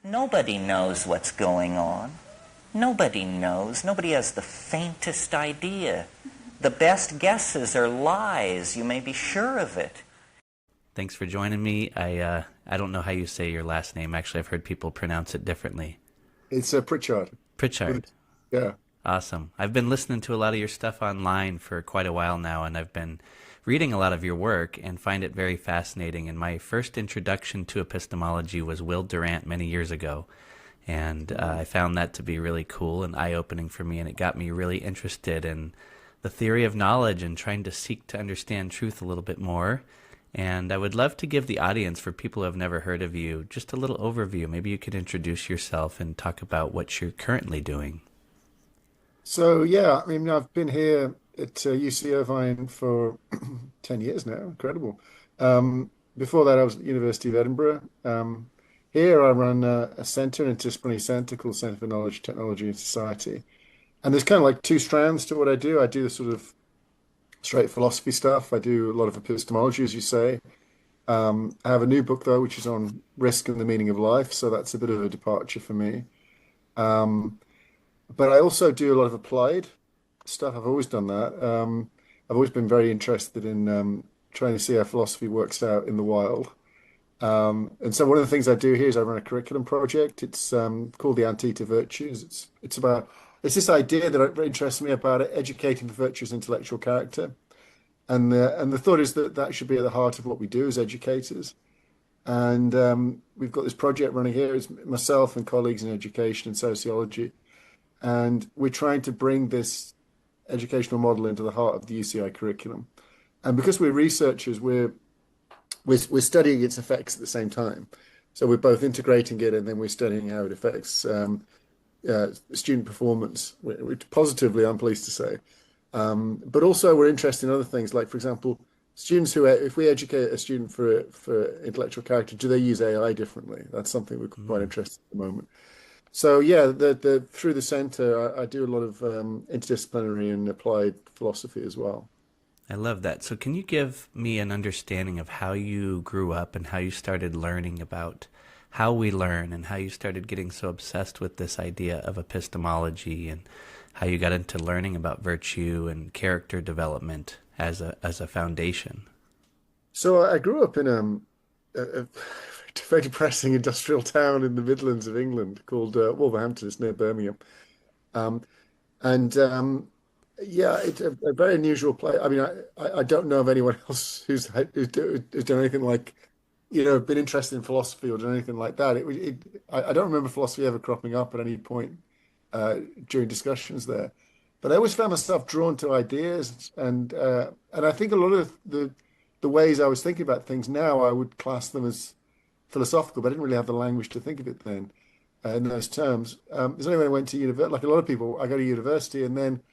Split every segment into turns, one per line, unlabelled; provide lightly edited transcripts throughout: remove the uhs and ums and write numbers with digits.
Nobody knows what's going on. Nobody knows. Nobody has the faintest idea. The best guesses are lies. You may be sure of it.
Thanks for joining me. I don't know how you say your last name. Actually, I've heard people pronounce it differently.
It's Pritchard.
Pritchard.
Yeah.
Awesome. I've been listening to a lot of your stuff online for quite a while now, and I've been reading a lot of your work and find it very fascinating. And my first introduction to epistemology was Will Durant many years ago. And I found that to be really cool and eye-opening for me, and it got me really interested in the theory of knowledge and trying to seek to understand truth a little bit more. And I would love to give the audience, for people who have never heard of you, just a little overview. Maybe you could introduce yourself and talk about what you're currently doing.
So, yeah, I mean, I've been here at UC Irvine for 10 years now. Incredible. Before that, I was at the University of Edinburgh. Here I run a centre, an interdisciplinary centre called Centre for Knowledge, Technology and Society. And there's kind of like two strands to what I do. I do the sort of straight philosophy stuff. I do a lot of epistemology, as you say. I have a new book, though, which is on risk and the meaning of life. So that's a bit of a departure for me. But I also do a lot of applied stuff. I've always done that. I've always been very interested in trying to see how philosophy works out in the wild. And so one of the things I do here is I run a curriculum project. It's called the Antita Virtues. It's this idea that interests me about educating the virtuous intellectual character. And the thought is that should be at the heart of what we do as educators. And we've got this project running here. It's myself and colleagues in education and sociology. And we're trying to bring this educational model into the heart of the UCI curriculum. And because we're researchers, we're studying its effects at the same time. So we're both integrating it and then we're studying how it affects student performance, which positively, I'm pleased to say. But also we're interested in other things, like, for example, students if we educate a student for intellectual character, do they use AI differently? That's something we're quite interested in at the moment. So yeah, through the centre, I do a lot of interdisciplinary and applied philosophy as well.
I love that. So can you give me an understanding of how you grew up and how you started learning about how we learn and how you started getting so obsessed with this idea of epistemology and how you got into learning about virtue and character development as a foundation? So
I grew up in a very depressing industrial town in the Midlands of England called Wolverhampton. It's near Birmingham. Yeah, it's a very unusual place. I mean, I don't know of anyone else who's done anything like, been interested in philosophy or done anything like that. I don't remember philosophy ever cropping up at any point during discussions there. But I always found myself drawn to ideas, and I think a lot of the ways I was thinking about things now, I would class them as philosophical, but I didn't really have the language to think of it then in those terms. There's only when I went to university, like a lot of people, I go to university and then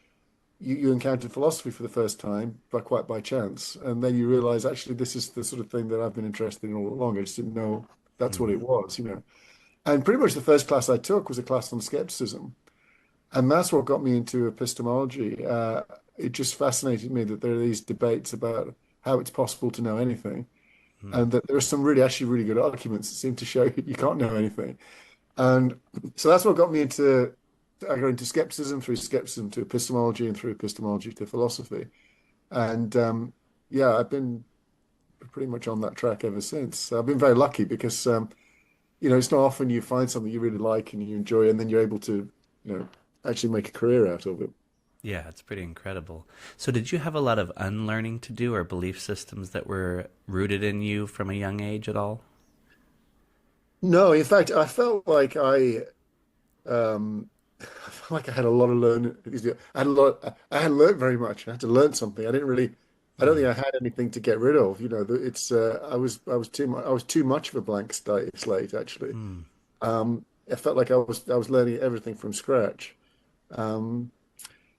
you encountered philosophy for the first time quite by chance, and then you realize actually this is the sort of thing that I've been interested in all along. I just didn't know that's what it was, And pretty much the first class I took was a class on skepticism, and that's what got me into epistemology. It just fascinated me that there are these debates about how it's possible to know anything, and that there are some actually really good arguments that seem to show you can't know anything. And so that's what got me into. I got into skepticism, through skepticism to epistemology, and through epistemology to philosophy. And I've been pretty much on that track ever since. I've been very lucky because, it's not often you find something you really like and you enjoy, and then you're able to, actually make a career out of it.
Yeah, it's pretty incredible. So did you have a lot of unlearning to do, or belief systems that were rooted in you from a young age at all?
No, in fact, I felt like I had a lot of learning. I hadn't learned very much. I had to learn something. I don't think I had anything to get rid of. I was too much of a blank slate actually. I felt like I was learning everything from scratch.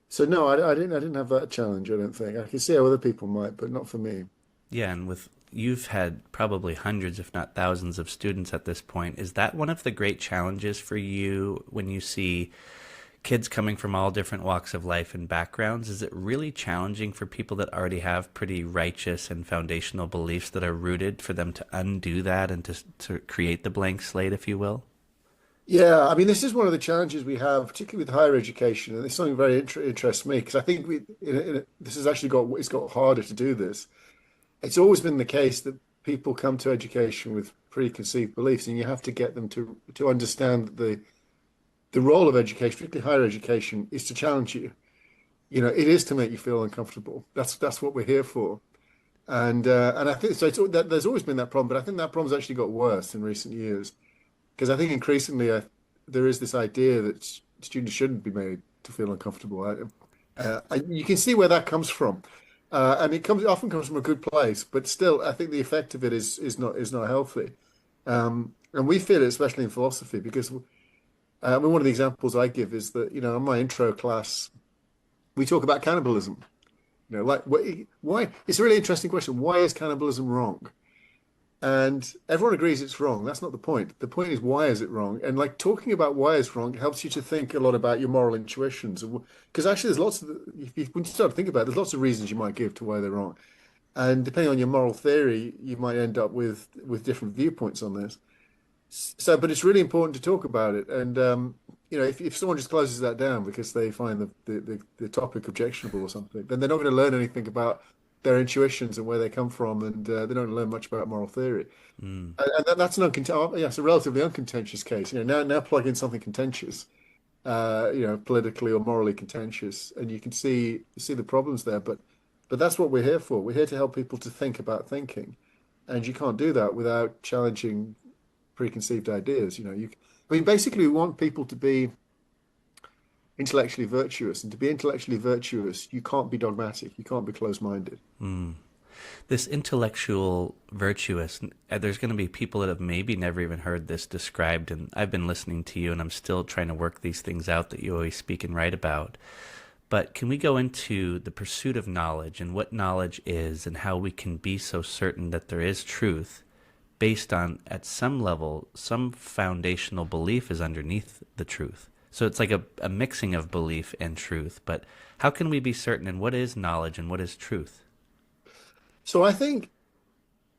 So no, I didn't have that challenge. I don't think. I can see how other people might, but not for me.
Yeah, and you've had probably hundreds, if not thousands, of students at this point. Is that one of the great challenges for you when you see kids coming from all different walks of life and backgrounds? Is it really challenging for people that already have pretty righteous and foundational beliefs that are rooted, for them to undo that and to create the blank slate, if you will?
Yeah, I mean, this is one of the challenges we have, particularly with higher education, and it's something very interests me because I think this has actually got harder to do this. It's always been the case that people come to education with preconceived beliefs, and you have to get them to understand that the role of education, particularly higher education, is to challenge you. You know, it is to make you feel uncomfortable. That's what we're here for. And I think so. There's always been that problem, but I think that problem's actually got worse in recent years because I think increasingly there is this idea that students shouldn't be made to feel uncomfortable. You can see where that comes from, and it often comes from a good place, but still, I think the effect of it is not healthy. And we feel it, especially in philosophy, because I mean, one of the examples I give is that in my intro class we talk about cannibalism. Like why? It's a really interesting question. Why is cannibalism wrong? And everyone agrees it's wrong. That's not the point. The point is, why is it wrong? And like talking about why it's wrong helps you to think a lot about your moral intuitions. Because actually, there's lots of, when you start to think about it, there's lots of reasons you might give to why they're wrong. And depending on your moral theory, you might end up with different viewpoints on this. So, but it's really important to talk about it. And if someone just closes that down because they find the topic objectionable or something, then they're not going to learn anything about their intuitions and where they come from, and they don't learn much about moral theory. And that's it's a relatively uncontentious case. Now plug in something contentious, politically or morally contentious, and you can see the problems there. But that's what we're here for. We're here to help people to think about thinking, and you can't do that without challenging preconceived ideas. I mean, basically, we want people to be intellectually virtuous, and to be intellectually virtuous, you can't be dogmatic, you can't be closed-minded.
This intellectual virtuous, there's going to be people that have maybe never even heard this described, and I've been listening to you, and I'm still trying to work these things out that you always speak and write about. But can we go into the pursuit of knowledge and what knowledge is and how we can be so certain that there is truth based on, at some level, some foundational belief is underneath the truth? So it's like a mixing of belief and truth. But how can we be certain, and what is knowledge and what is truth?
So I'm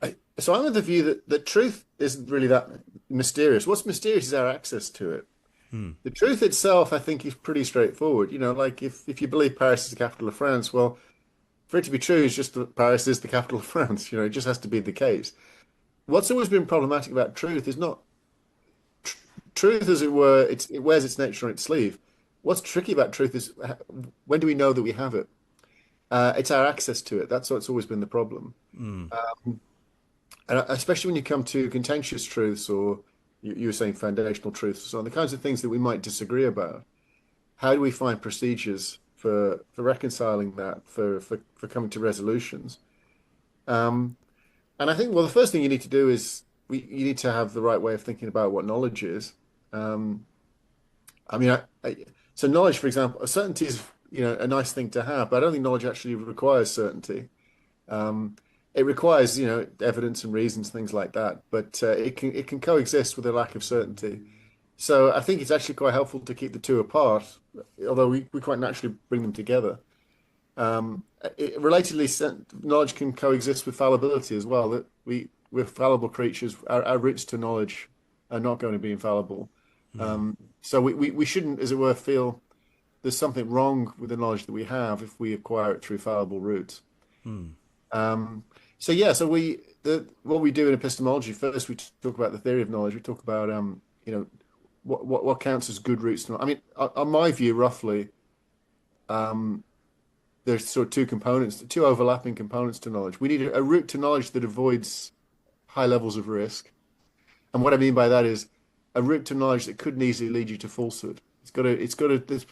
of the view that truth isn't really that mysterious. What's mysterious is our access to it. The truth itself, I think, is pretty straightforward. Like if you believe Paris is the capital of France, well, for it to be true, it's just that Paris is the capital of France. It just has to be the case. What's always been problematic about truth is not truth, as it were. It wears its nature on its sleeve. What's tricky about truth is when do we know that we have it? It's our access to it. That's what's always been the problem. And especially when you come to contentious truths, or you were saying foundational truths, so on, the kinds of things that we might disagree about. How do we find procedures for reconciling that, for coming to resolutions? And I think, well, the first thing you need to do is you need to have the right way of thinking about what knowledge is. So knowledge, for example, certainty is a nice thing to have, but I don't think knowledge actually requires certainty. It requires evidence and reasons, things like that, but it can coexist with a lack of certainty. So I think it's actually quite helpful to keep the two apart, although we quite naturally bring them together. Relatedly, knowledge can coexist with fallibility as well. That we're fallible creatures. Our roots to knowledge are not going to be infallible. So we shouldn't, as it were, feel there's something wrong with the knowledge that we have if we acquire it through fallible routes. What we do in epistemology, first we talk about the theory of knowledge. We talk about what counts as good routes to knowledge. I mean, on my view, roughly, there's sort of two overlapping components to knowledge. We need a route to knowledge that avoids high levels of risk. And what I mean by that is a route to knowledge that couldn't easily lead you to falsehood. There's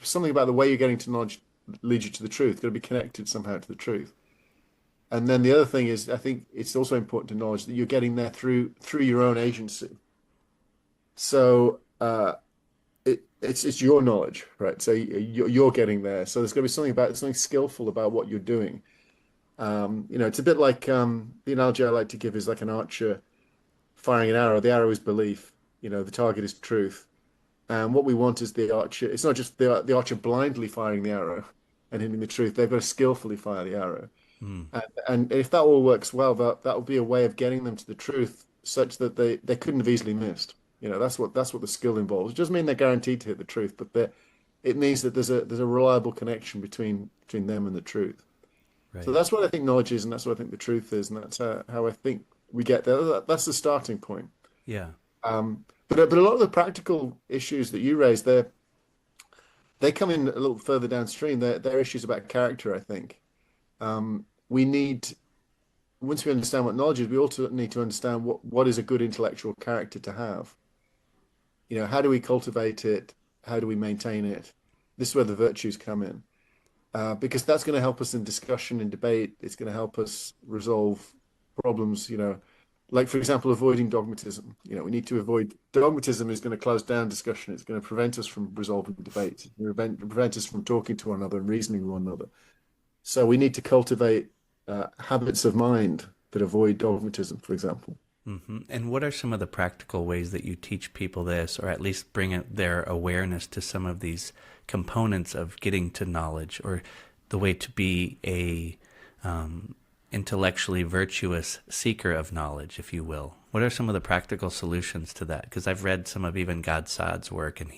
something about the way you're getting to knowledge leads you to the truth. It's got to be connected somehow to the truth. And then the other thing is, I think it's also important to acknowledge that you're getting there through your own agency. So it's your knowledge, right? So you're getting there. So there's got to be something skillful about what you're doing. It's a bit like the analogy I like to give is like an archer firing an arrow. The arrow is belief. The target is truth. And what we want is the archer. It's not just the archer blindly firing the arrow and hitting the truth. They've got to skillfully fire the arrow. And if that all works well, that will be a way of getting them to the truth such that they couldn't have easily missed. That's what the skill involves. It doesn't mean they're guaranteed to hit the truth, but it means that there's a reliable connection between them and the truth. So
Right.
that's what I think knowledge is, and that's what I think the truth is, and that's how I think we get there. That's the starting point.
Yeah.
But a lot of the practical issues that you raised, they come in a little further downstream. They're issues about character, I think. We need Once we understand what knowledge is, we also need to understand what is a good intellectual character to have. How do we cultivate it? How do we maintain it? This is where the virtues come in, because that's going to help us in discussion and debate. It's going to help us resolve problems. Like for example, avoiding dogmatism. We need to avoid dogmatism. Is going to close down discussion. It's going to prevent us from resolving debates. It's going to prevent us from talking to one another and reasoning with one another. So we need to cultivate habits of mind that avoid dogmatism, for example.
And what are some of the practical ways that you teach people this, or at least bring their awareness to some of these components of getting to knowledge, or the way to be a intellectually virtuous seeker of knowledge, if you will? What are some of the practical solutions to that? Because I've read some of even Godsad's work, and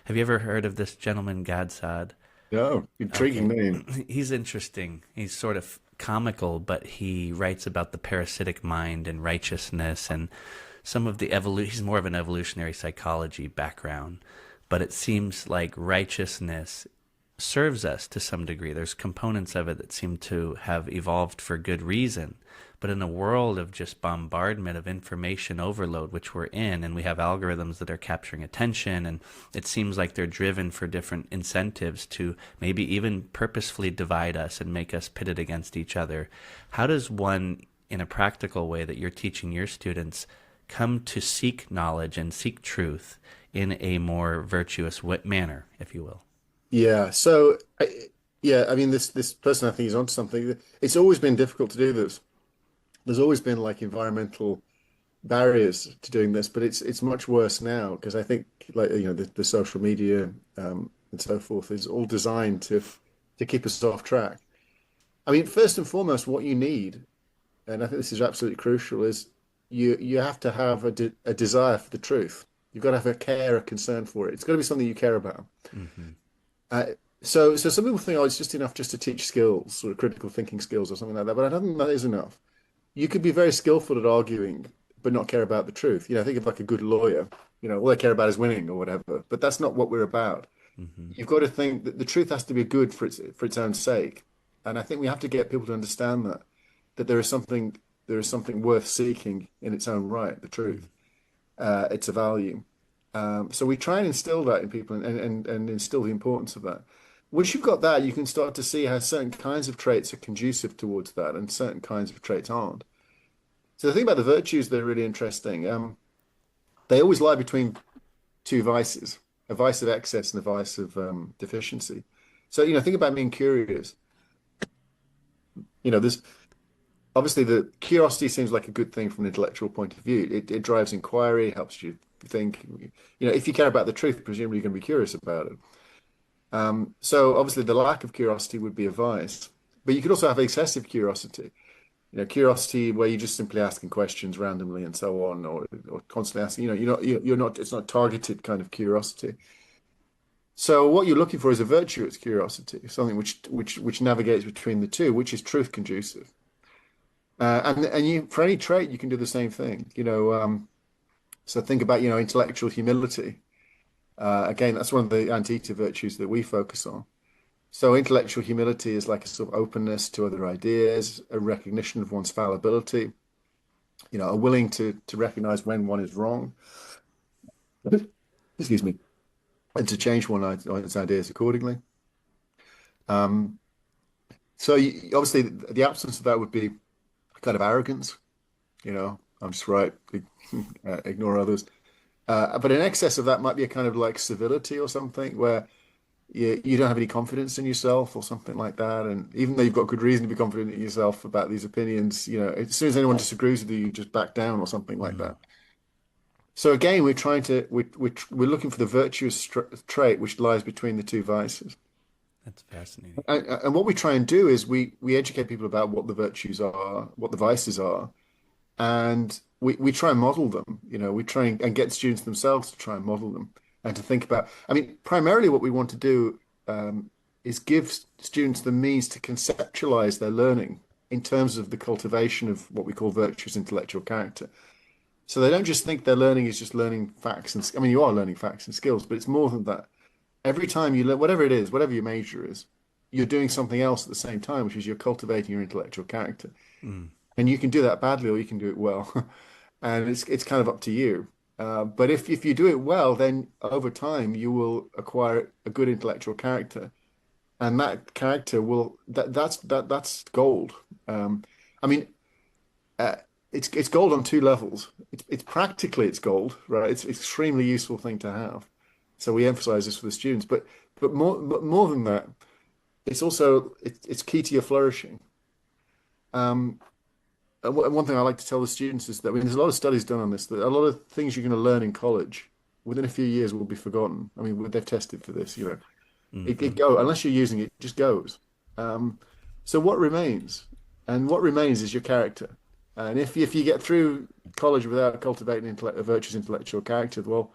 have you ever heard of this gentleman, Godsad?
Yeah, intriguing
Okay.
name.
He's interesting. He's sort of comical, but he writes about the parasitic mind and righteousness and some of the he's more of an evolutionary psychology background, but it seems like righteousness serves us to some degree. There's components of it that seem to have evolved for good reason. But in a world of just bombardment of information overload, which we're in, and we have algorithms that are capturing attention, and it seems like they're driven for different incentives to maybe even purposefully divide us and make us pitted against each other. How does one, in a practical way that you're teaching your students, come to seek knowledge and seek truth in a more virtuous manner, if you will?
Yeah. So, yeah, I mean, this person I think is onto something. It's always been difficult to do this. There's always been like environmental barriers to doing this, but it's much worse now because I think like the social media and so forth is all designed to keep us off track. I mean, first and foremost, what you need, and I think this is absolutely crucial, is you have to have a desire for the truth. You've got to have a care, a concern for it. It's got to be something you care about.
Mm-hmm.
Uh, so some people think, oh, it's just enough just to teach skills, sort of critical thinking skills or something like that. But I don't think that is enough. You could be very skillful at arguing, but not care about the truth. Think of like a good lawyer. All they care about is winning or whatever. But that's not what we're about.
Mm-hmm.
You've got to think that the truth has to be good for its own sake. And I think we have to get people to understand that there is something worth seeking in its own right, the truth. It's a value. So we try and instill that in people and instill the importance of that. Once you've got that, you can start to see how certain kinds of traits are conducive towards that and certain kinds of traits aren't. So the thing about the virtues that are really interesting, they always lie between two vices, a vice of excess and a vice of deficiency. So, think about being curious. There's obviously the curiosity seems like a good thing from an intellectual point of view. It drives inquiry, helps you think. If you care about the truth, presumably you're going to be curious about it. So obviously the lack of curiosity would be a vice, but you could also have excessive curiosity. Curiosity where you're just simply asking questions randomly and so on, or constantly asking. You're not. It's not targeted kind of curiosity. So what you're looking for is a virtuous curiosity, something which navigates between the two, which is truth conducive. And for any trait, you can do the same thing. So think about intellectual humility. Again, that's one of the antithesis virtues that we focus on. So intellectual humility is like a sort of openness to other ideas, a recognition of one's fallibility, a willing to recognize when one is wrong, excuse me, and to change one's ideas accordingly. So obviously the absence of that would be kind of arrogance, I'm just right, ignore others. But in excess of that might be a kind of like civility or something where you don't have any confidence in yourself or something like that. And even though you've got good reason to be confident in yourself about these opinions, as soon as anyone disagrees with you, you just back down or something like that. So again, we're looking for the virtuous trait which lies between the two vices.
That's fascinating.
And what we try and do is we educate people about what the virtues are, what the vices are, and we try and model them. We try and get students themselves to try and model them and to think about. I mean, primarily what we want to do is give students the means to conceptualize their learning in terms of the cultivation of what we call virtuous intellectual character. So they don't just think their learning is just learning facts and, I mean, you are learning facts and skills, but it's more than that. Every time you learn, whatever it is, whatever your major is, you're doing something else at the same time, which is you're cultivating your intellectual character.
Mm.
And you can do that badly or you can do it well. And it's kind of up to you. But if you do it well, then over time you will acquire a good intellectual character, and that character that's gold. I mean, it's gold on two levels. It's practically it's gold, right? It's an extremely useful thing to have. So we emphasize this for the students, but more than that, it's key to your flourishing. And one thing I like to tell the students is that, I mean, there's a lot of studies done on this, that a lot of things you're going to learn in college within a few years will be forgotten. I mean, they've tested for this, it go unless you're using it, it just goes. So what remains? And what remains is your character. And if you get through college without cultivating a virtuous intellectual character, well,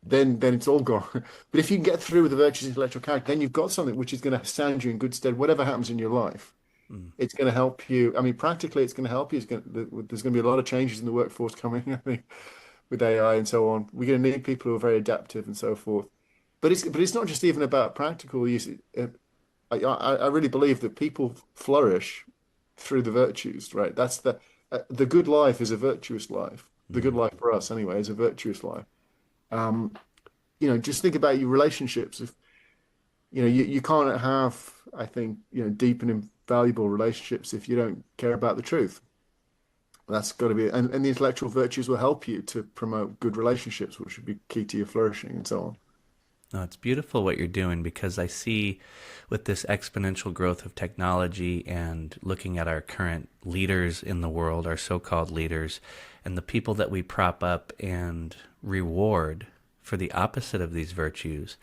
then it's all gone. But if you can get through with a virtuous intellectual character, then you've got something which is going to stand you in good stead, whatever happens in your life. It's going to help you. I mean, practically, it's going to help you. There's going to be a lot of changes in the workforce coming, I think, with AI and so on. We're going to need people who are very adaptive and so forth. But it's not just even about practical use. I really believe that people flourish through the virtues, right? That's the good life is a virtuous life. The good life for us, anyway, is a virtuous life. Just think about your relationships. If you can't have, I think, deep and valuable relationships if you don't care about the truth. That's got to be, and the intellectual virtues will help you to promote good relationships, which would be key to your flourishing and so on.
No, it's beautiful what you're doing, because I see with this exponential growth of technology and looking at our current leaders in the world, our so-called leaders, and the people that we prop up and reward for the opposite of these virtues,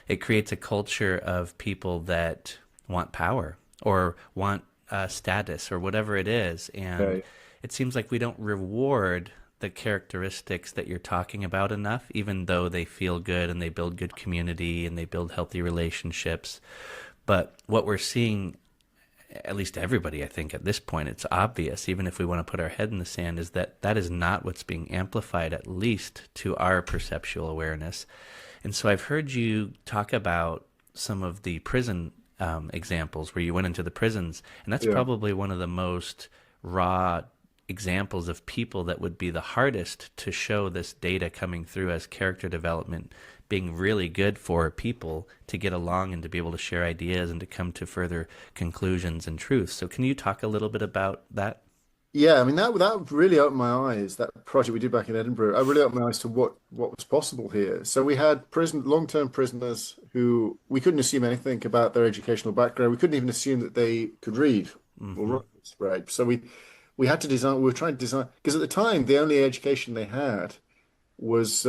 it creates a culture of people that want power or want status or whatever it is. And
Right.
it seems like we don't reward the characteristics that you're talking about enough, even though they feel good and they build good community and they build healthy relationships. But what we're seeing, at least everybody, I think at this point, it's obvious, even if we want to put our head in the sand, is that that is not what's being amplified, at least to our perceptual awareness. And so I've heard you talk about some of the prison examples where you went into the prisons, and that's
Yeah.
probably one of the most raw examples of people that would be the hardest to show this data coming through as character development being really good for people to get along and to be able to share ideas and to come to further conclusions and truths. So can you talk a little bit about that?
Yeah, I mean that really opened my eyes. That project we did back in Edinburgh, I really opened my eyes to what was possible here. So we had long-term prisoners who we couldn't assume anything about their educational background. We couldn't even assume that they could read or write, right? So we had to design. We were trying to design because at the time the only education they had was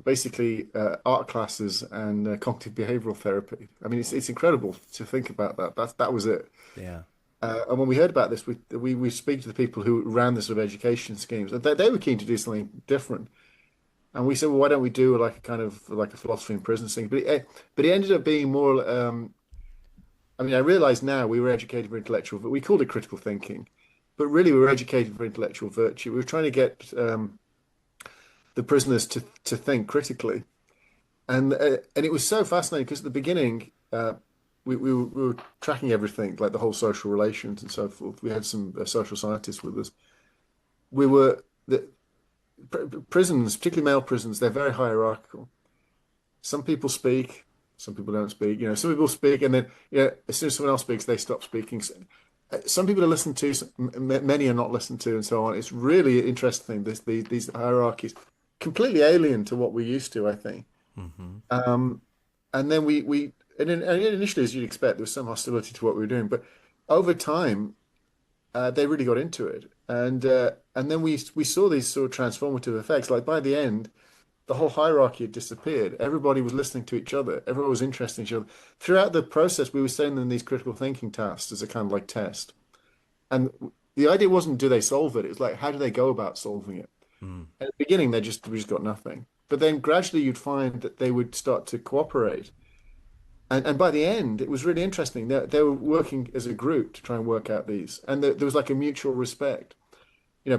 basically art classes and cognitive behavioral therapy. I mean, it's incredible to think about that. That was it.
Yeah.
And when we heard about this, we speak to the people who ran the sort of education schemes, and they were keen to do something different. And we said, well, why don't we do like a kind of like a philosophy in prison thing? But it ended up being more. I mean, I realize now we were educated for intellectual, but we called it critical thinking, but really we were educated for intellectual virtue. We were trying to get the prisoners to think critically, and it was so fascinating because at the beginning. We were tracking everything, like the whole social relations and so forth. We had some social scientists with us. The prisons, particularly male prisons, they're very hierarchical. Some people speak, some people don't speak. Some people speak, and then as soon as someone else speaks, they stop speaking. Some people are listened to, many are not listened to, and so on. It's really interesting. These hierarchies, completely alien to what we're used to, I think. And then and initially, as you'd expect, there was some hostility to what we were doing, but over time, they really got into it, and then we saw these sort of transformative effects. Like by the end, the whole hierarchy had disappeared. Everybody was listening to each other. Everyone was interested in each other. Throughout the process, we were sending them these critical thinking tasks as a kind of like test, and the idea wasn't do they solve it? It was like, how do they go about solving it?
Mm.
At the beginning, we just got nothing. But then gradually you'd find that they would start to cooperate. And by the end, it was really interesting. They were working as a group to try and work out these. And there was like a mutual respect.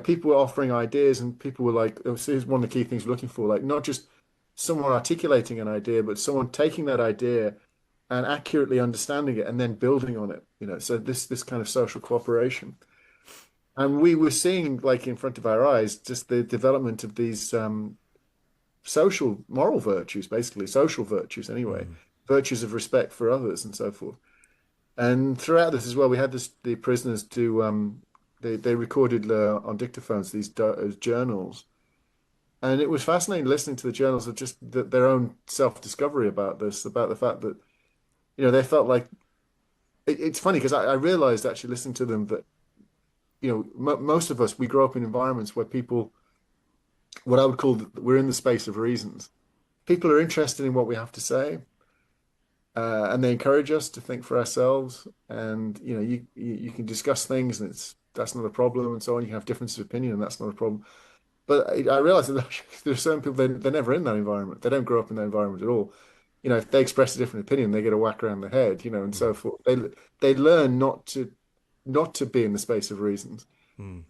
People were offering ideas and people were like, this is one of the key things we're looking for, like not just someone articulating an idea, but someone taking that idea and accurately understanding it and then building on it. So this kind of social cooperation. And we were seeing, like in front of our eyes, just the development of these social moral virtues, basically social virtues anyway,
Mm.
virtues of respect for others and so forth. And throughout this as well, we had the prisoners do they recorded on dictaphones these journals, and it was fascinating listening to the journals of just their own self-discovery about this, about the fact that they felt like it's funny because I realized actually listening to them that most of us we grow up in environments where people what I would call we're in the space of reasons. People are interested in what we have to say, and they encourage us to think for ourselves. And you can discuss things, and that's not a problem, and so on. You can have differences of opinion, and that's not a problem. But I realize that there are certain people they're never in that environment. They don't grow up in that environment at all. If they express a different opinion, they get a whack around the head, and
Mm.
so forth. They learn not to be in the space of reasons.
Mm.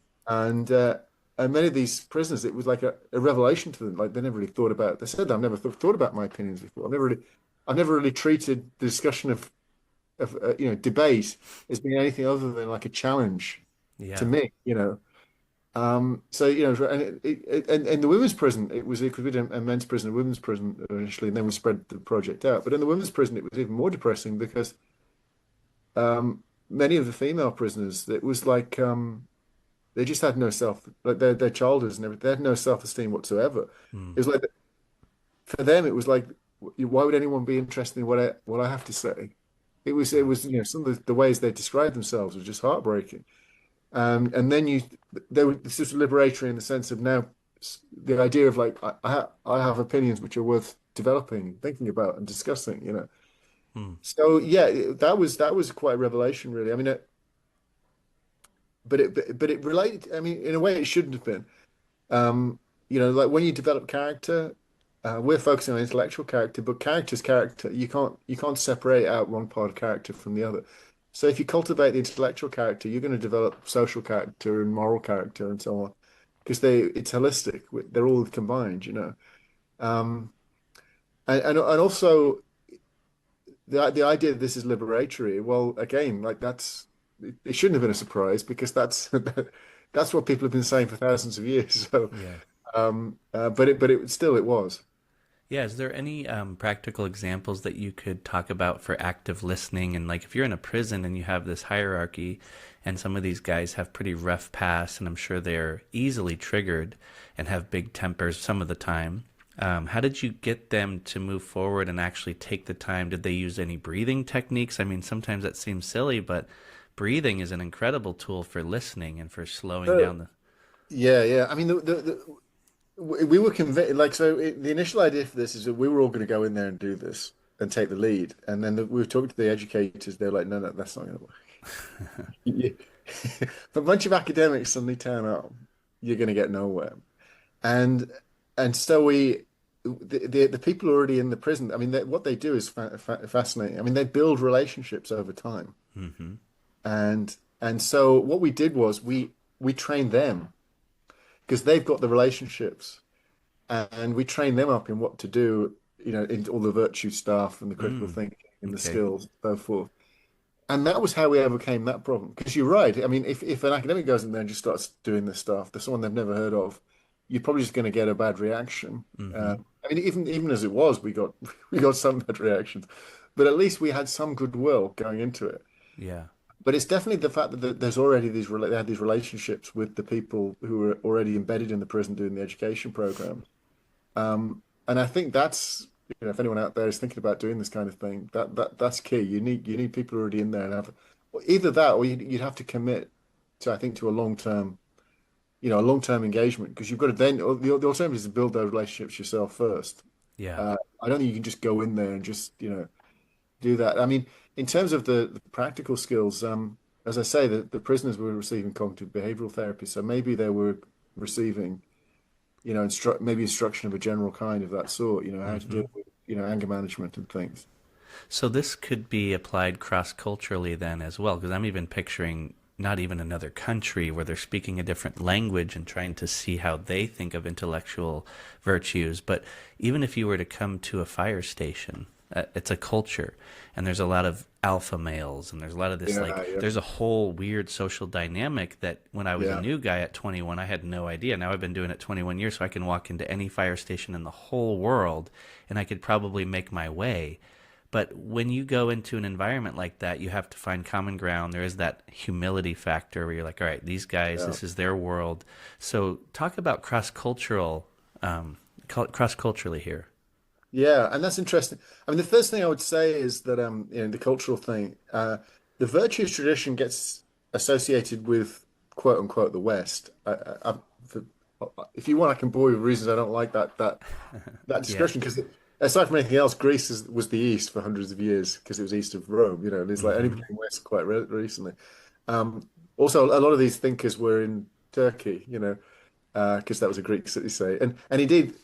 And many of these prisoners, it was like a revelation to them. Like they never really thought about. They said, "I've never thought about my opinions before. I've never really treated the discussion of debate as being anything other than like a challenge to
Yeah.
me." So and in the women's prison, it could be a men's prison, a women's prison initially, and then we spread the project out. But in the women's prison, it was even more depressing because many of the female prisoners, it was like they just had no like their childhoods and everything. They had no self-esteem whatsoever.
Mm.
It was like for them, it was like, why would anyone be interested in what I have to say? It
Yeah.
was some of the ways they described themselves was just heartbreaking. And then this was liberatory in the sense of now the idea of like I have opinions which are worth developing, thinking about, and discussing.
Mm.
So yeah, that was quite a revelation, really. I mean, but it related. I mean, in a way, it shouldn't have been. Like when you develop character, we're focusing on intellectual character, but character's character. You can't separate out one part of character from the other. So if you cultivate the intellectual character, you're going to develop social character and moral character and so on, because it's holistic. They're all combined. Um, and also the idea that this is liberatory. Well, again, like it shouldn't have been a surprise because that's what people have been saying for thousands of years. So,
Yeah.
but it still it was.
Yeah, is there any practical examples that you could talk about for active listening? And like if you're in a prison and you have this hierarchy and some of these guys have pretty rough past and I'm sure they're easily triggered and have big tempers some of the time, how did you get them to move forward and actually take the time? Did they use any breathing techniques? I mean, sometimes that seems silly, but breathing is an incredible tool for listening and for slowing
Uh,
down the...
yeah, yeah. I mean, we were convinced. Like, so the initial idea for this is that we were all going to go in there and do this and take the lead. And then we were talking to the educators. They're like, no, no, that's not going to work. If a bunch of academics suddenly turn up, you're going to get nowhere. And and so the people already in the prison. I mean, what they do is fascinating. I mean, they build relationships over time.
Hmm.
And so what we did was we trained them because they've got the relationships, and we train them up in what to do, in all the virtue stuff and the critical
Mm,
thinking and the
okay.
skills, and so forth. And that was how we overcame that problem. Because you're right. I mean, if an academic goes in there and just starts doing this stuff, there's someone they've never heard of, you're probably just going to get a bad reaction.
Hmm.
I mean, even as it was, we got some bad reactions, but at least we had some goodwill going into it.
Yeah.
But it's definitely the fact that there's already they had these relationships with the people who were already embedded in the prison doing the education program. And I think that's, if anyone out there is thinking about doing this kind of thing, that's key. You need people already in there and have either that, or you'd have to commit to, I think, to a long term engagement, because you've got to then the alternative is to build those relationships yourself first.
Yeah.
I don't think you can just go in there and just do that. I mean, in terms of the practical skills. as I say, the prisoners were receiving cognitive behavioral therapy, so maybe they were receiving, maybe instruction of a general kind of that sort, how to
Hmm.
deal with, anger management and things.
So this could be applied cross-culturally then as well, because I'm even picturing not even another country where they're speaking a different language and trying to see how they think of intellectual virtues. But even if you were to come to a fire station, it's a culture, and there's a lot of alpha males, and there's a lot of this
Yeah,
like,
yeah,
there's a whole weird social dynamic that when I was a
yeah.
new guy at 21, I had no idea. Now I've been doing it 21 years, so I can walk into any fire station in the whole world, and I could probably make my way. But when you go into an environment like that, you have to find common ground. There is that humility factor where you're like, all right, these guys,
Yeah.
this is their world. So talk about cross culturally here.
Yeah, and that's interesting. I mean, the first thing I would say is that the cultural thing, the virtues tradition gets associated with quote unquote the West. For, if you want, I can bore you with reasons I don't like that
Yeah.
description because aside from anything else, was the East for hundreds of years because it was east of Rome. And it's like only
Hmm.
became West quite recently. Also, a lot of these thinkers were in Turkey. Because that was a Greek city state, and indeed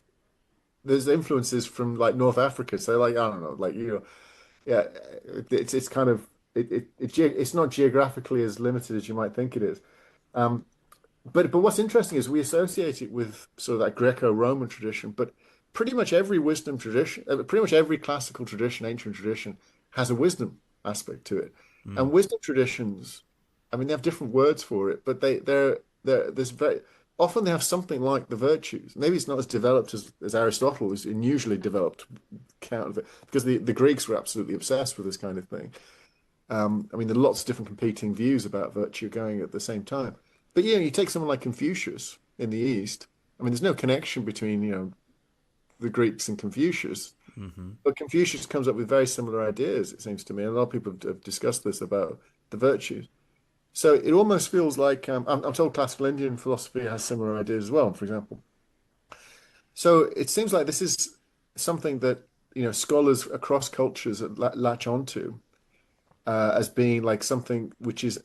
there's influences from like North Africa. So like I don't know, like yeah, it's kind of it's not geographically as limited as you might think it is. Um, but what's interesting is we associate it with sort of that Greco-Roman tradition, but pretty much every wisdom tradition, pretty much every classical tradition, ancient tradition, has a wisdom aspect to it.
Mm.
And wisdom traditions, I mean, they have different words for it, but there's very often they have something like the virtues. Maybe it's not as developed as Aristotle was and usually developed count of it, because the Greeks were absolutely obsessed with this kind of thing. I mean, there are lots of different competing views about virtue going at the same time. But you take someone like Confucius in the East. I mean, there's no connection between, the Greeks and Confucius,
Hmm.
but Confucius comes up with very similar ideas, it seems to me. And a lot of people have discussed this about the virtues. So it almost feels like I'm told classical Indian philosophy has similar ideas as well, for example. So it seems like this is something that, scholars across cultures latch onto as being like something which is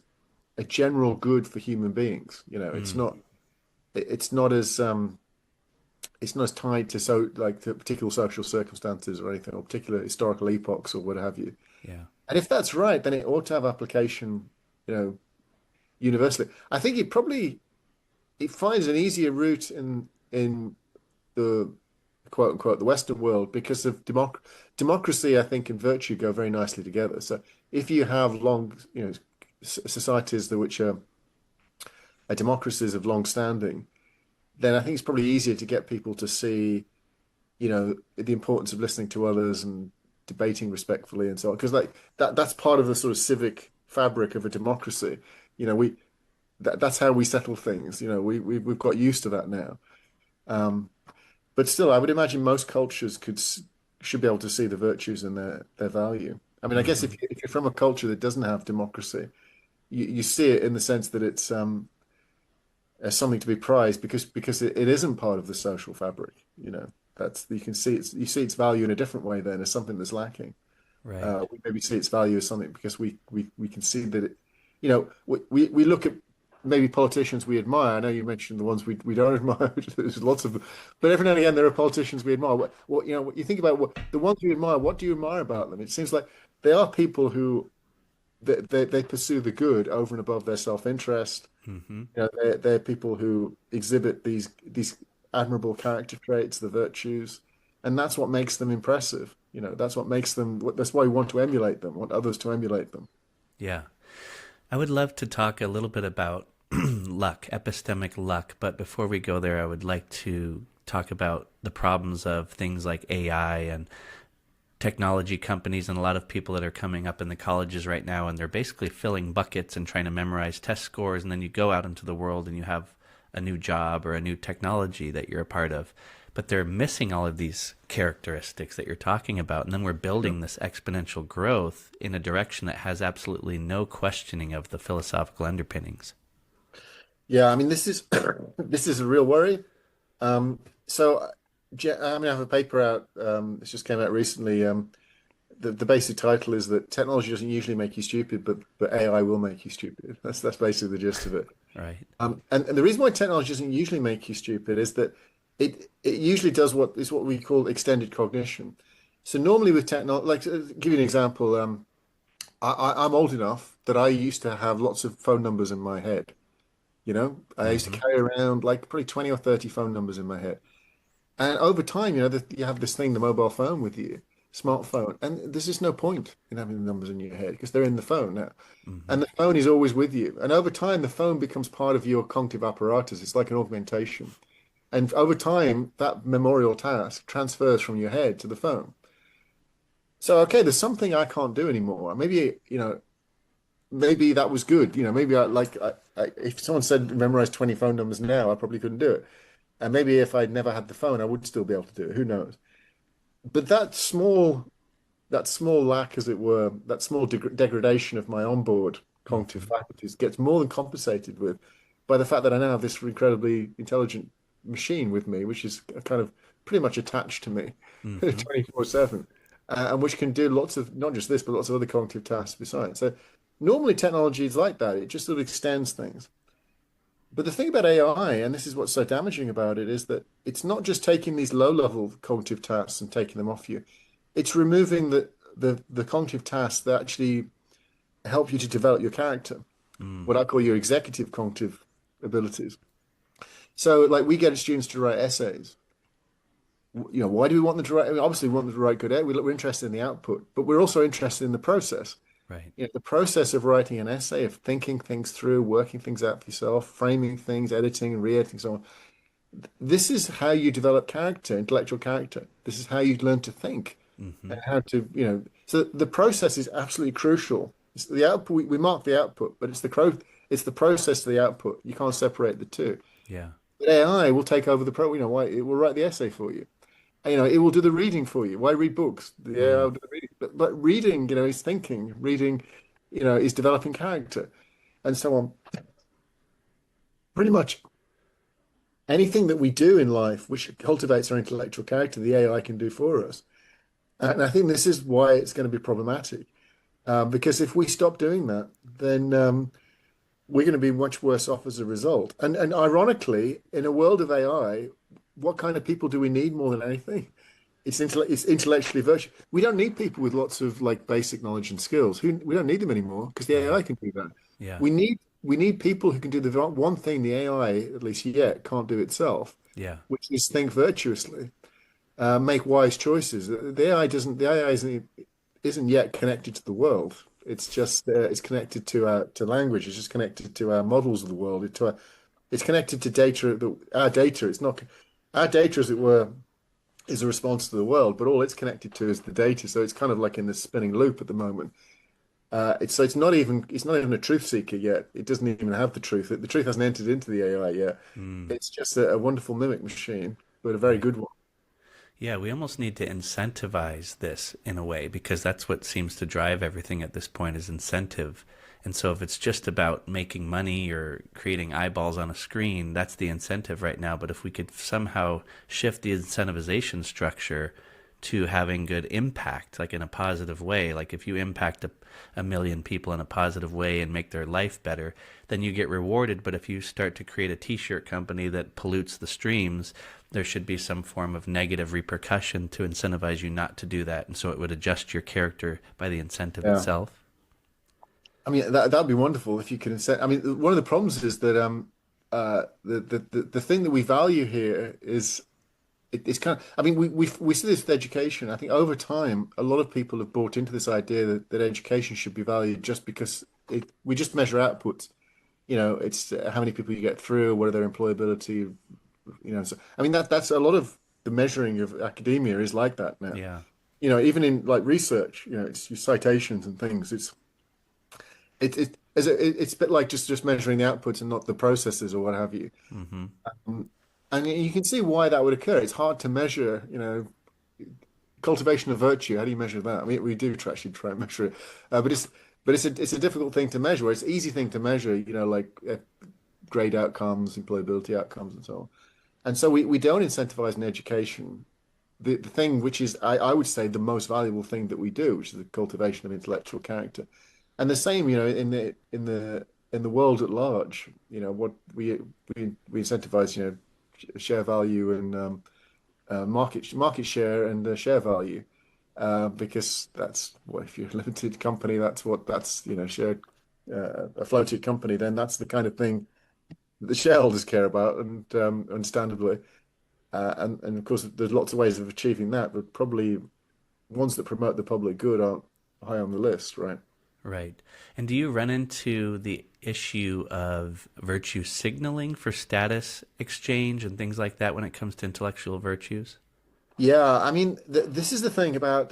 a general good for human beings.
Mm.
It's not as it's not as tied to to particular social circumstances or anything, or particular historical epochs or what have you.
Yeah.
And if that's right, then it ought to have application, you know, universally. I think it finds an easier route in the quote unquote the Western world because of democracy. I think and virtue go very nicely together. So if you have long, societies which are democracies of long standing, then I think it's probably easier to get people to see, the importance of listening to others and debating respectfully and so on. Because like that's part of the sort of civic fabric of a democracy. That's how we settle things. We've got used to that now. Um, but still, I would imagine most cultures should be able to see the virtues and their value. I mean, I guess
Hmm.
if you're from a culture that doesn't have democracy, you see it in the sense that it's as something to be prized because it isn't part of the social fabric. That's you can see you see its value in a different way then as something that's lacking.
Right.
We maybe see its value as something because we can see that we look at maybe politicians we admire. I know you mentioned the ones we don't admire. There's lots of them, but every now and again there are politicians we admire. What you think about what the ones you admire? What do you admire about them? It seems like they are people who they pursue the good over and above their self-interest.
Hmm.
They're people who exhibit these admirable character traits, the virtues, and that's what makes them impressive. That's what makes them. That's why we want to emulate them, want others to emulate them.
Yeah. I would love to talk a little bit about luck, epistemic luck, but before we go there, I would like to talk about the problems of things like AI and technology companies and a lot of people that are coming up in the colleges right now, and they're basically filling buckets and trying to memorize test scores, and then you go out into the world and you have a new job or a new technology that you're a part of, but they're missing all of these characteristics that you're talking about, and then we're building this exponential growth in a direction that has absolutely no questioning of the philosophical underpinnings.
Yeah, I mean, this is this is a real worry. So, I mean, I have a paper out. This just came out recently. the basic title is that technology doesn't usually make you stupid, but AI will make you stupid. That's basically the gist of it.
Right.
And the reason why technology doesn't usually make you stupid is that it usually does what we call extended cognition. So normally with technology, like to give you an example, I'm old enough that I used to have lots of phone numbers in my head. I used to
Hmm.
carry around like probably 20 or 30 phone numbers in my head. And over time, you have this thing, the mobile phone with you, smartphone, and there's just no point in having the numbers in your head because they're in the phone now.
Hmm.
And the phone is always with you. And over time, the phone becomes part of your cognitive apparatus. It's like an augmentation. And over time, that memorial task transfers from your head to the phone. So, okay, there's something I can't do anymore. Maybe that was good. Maybe if someone said memorize 20 phone numbers now, I probably couldn't do it. And maybe if I'd never had the phone, I would still be able to do it. Who knows? But that small lack, as it were, that small degradation of my onboard cognitive
Hmm.
faculties gets more than compensated with by the fact that I now have this incredibly intelligent machine with me, which is kind of pretty much attached to me
Hmm.
24/7, and which can do lots of, not just this, but lots of other cognitive tasks besides. So normally technology is like that. It just sort of extends things. But the thing about AI, and this is what's so damaging about it, is that it's not just taking these low-level cognitive tasks and taking them off you. It's removing the cognitive tasks that actually help you to develop your character,
Mm.
what I call your executive cognitive abilities. So, like, we get students to write essays. Why do we want them to write? I mean, obviously, we want them to write good. We're interested in the output, but we're also interested in the process.
Right.
The process of writing an essay, of thinking things through, working things out for yourself, framing things, editing and re-editing, so on. This is how you develop character, intellectual character. This is how you learn to think
Hmm.
and how to, so the process is absolutely crucial. It's the output, we mark the output, but it's the process to the output. You can't separate the two.
Yeah.
But AI will take over why it will write the essay for you. It will do the reading for you. Why read books? The AI
Mm.
will do the reading. But reading, is thinking. Reading, is developing character and so on. Pretty much anything that we do in life which cultivates our intellectual character, the AI can do for us. And I think this is why it's going to be problematic. Because if we stop doing that, then we're going to be much worse off as a result. And ironically, in a world of AI, what kind of people do we need more than anything? It's intellectually virtuous. We don't need people with lots of like basic knowledge and skills. We don't need them anymore because the
Right.
AI can do that.
Yeah.
We need people who can do the one thing the AI, at least yet, can't do itself,
Yeah.
which is think virtuously, make wise choices. The AI isn't yet connected to the world. It's just it's connected to language. It's just connected to our models of the world. It's connected to data. Our data. It's not our data, as it were, is a response to the world, but all it's connected to is the data. So it's kind of like in this spinning loop at the moment. It's not even a truth seeker yet. It doesn't even have the truth. The truth hasn't entered into the AI yet.
Mm.
It's just a wonderful mimic machine, but a very
Right.
good one.
Yeah, we almost need to incentivize this in a way because that's what seems to drive everything at this point is incentive. And so if it's just about making money or creating eyeballs on a screen, that's the incentive right now. But if we could somehow shift the incentivization structure to having good impact, like in a positive way, like if you impact a million people in a positive way and make their life better, then you get rewarded. But if you start to create a t-shirt company that pollutes the streams, there should be some form of negative repercussion to incentivize you not to do that. And so it would adjust your character by the incentive
Yeah.
itself.
I mean, that'd be wonderful if you could incent. I mean, one of the problems is that the thing that we value here is it's kind of. I mean, we see this with education. I think over time, a lot of people have bought into this idea that education should be valued just because we just measure outputs. It's how many people you get through, what are their employability. So I mean that's a lot of the measuring of academia is like that now.
Yeah.
Even in like research, it's your citations and things. It's a bit like just measuring the outputs and not the processes or what have you.
Hmm.
And you can see why that would occur. It's hard to measure, cultivation of virtue. How do you measure that? I mean, we do actually try and measure it, but it's a difficult thing to measure. It's an easy thing to measure, like grade outcomes, employability outcomes, and so on. And so we don't incentivize in education the thing which is, I would say, the most valuable thing that we do, which is the cultivation of intellectual character. And the same, in the world at large, what we incentivize, share value and market share and share value, because that's what, if you're a limited company, shared, a floated company, then that's the kind of thing that the shareholders care about, and understandably. And of course, there's lots of ways of achieving that, but probably ones that promote the public good aren't high on the list, right?
Right. And do you run into the issue of virtue signaling for status exchange and things like that when it comes to intellectual virtues?
Yeah, I mean, this is the thing about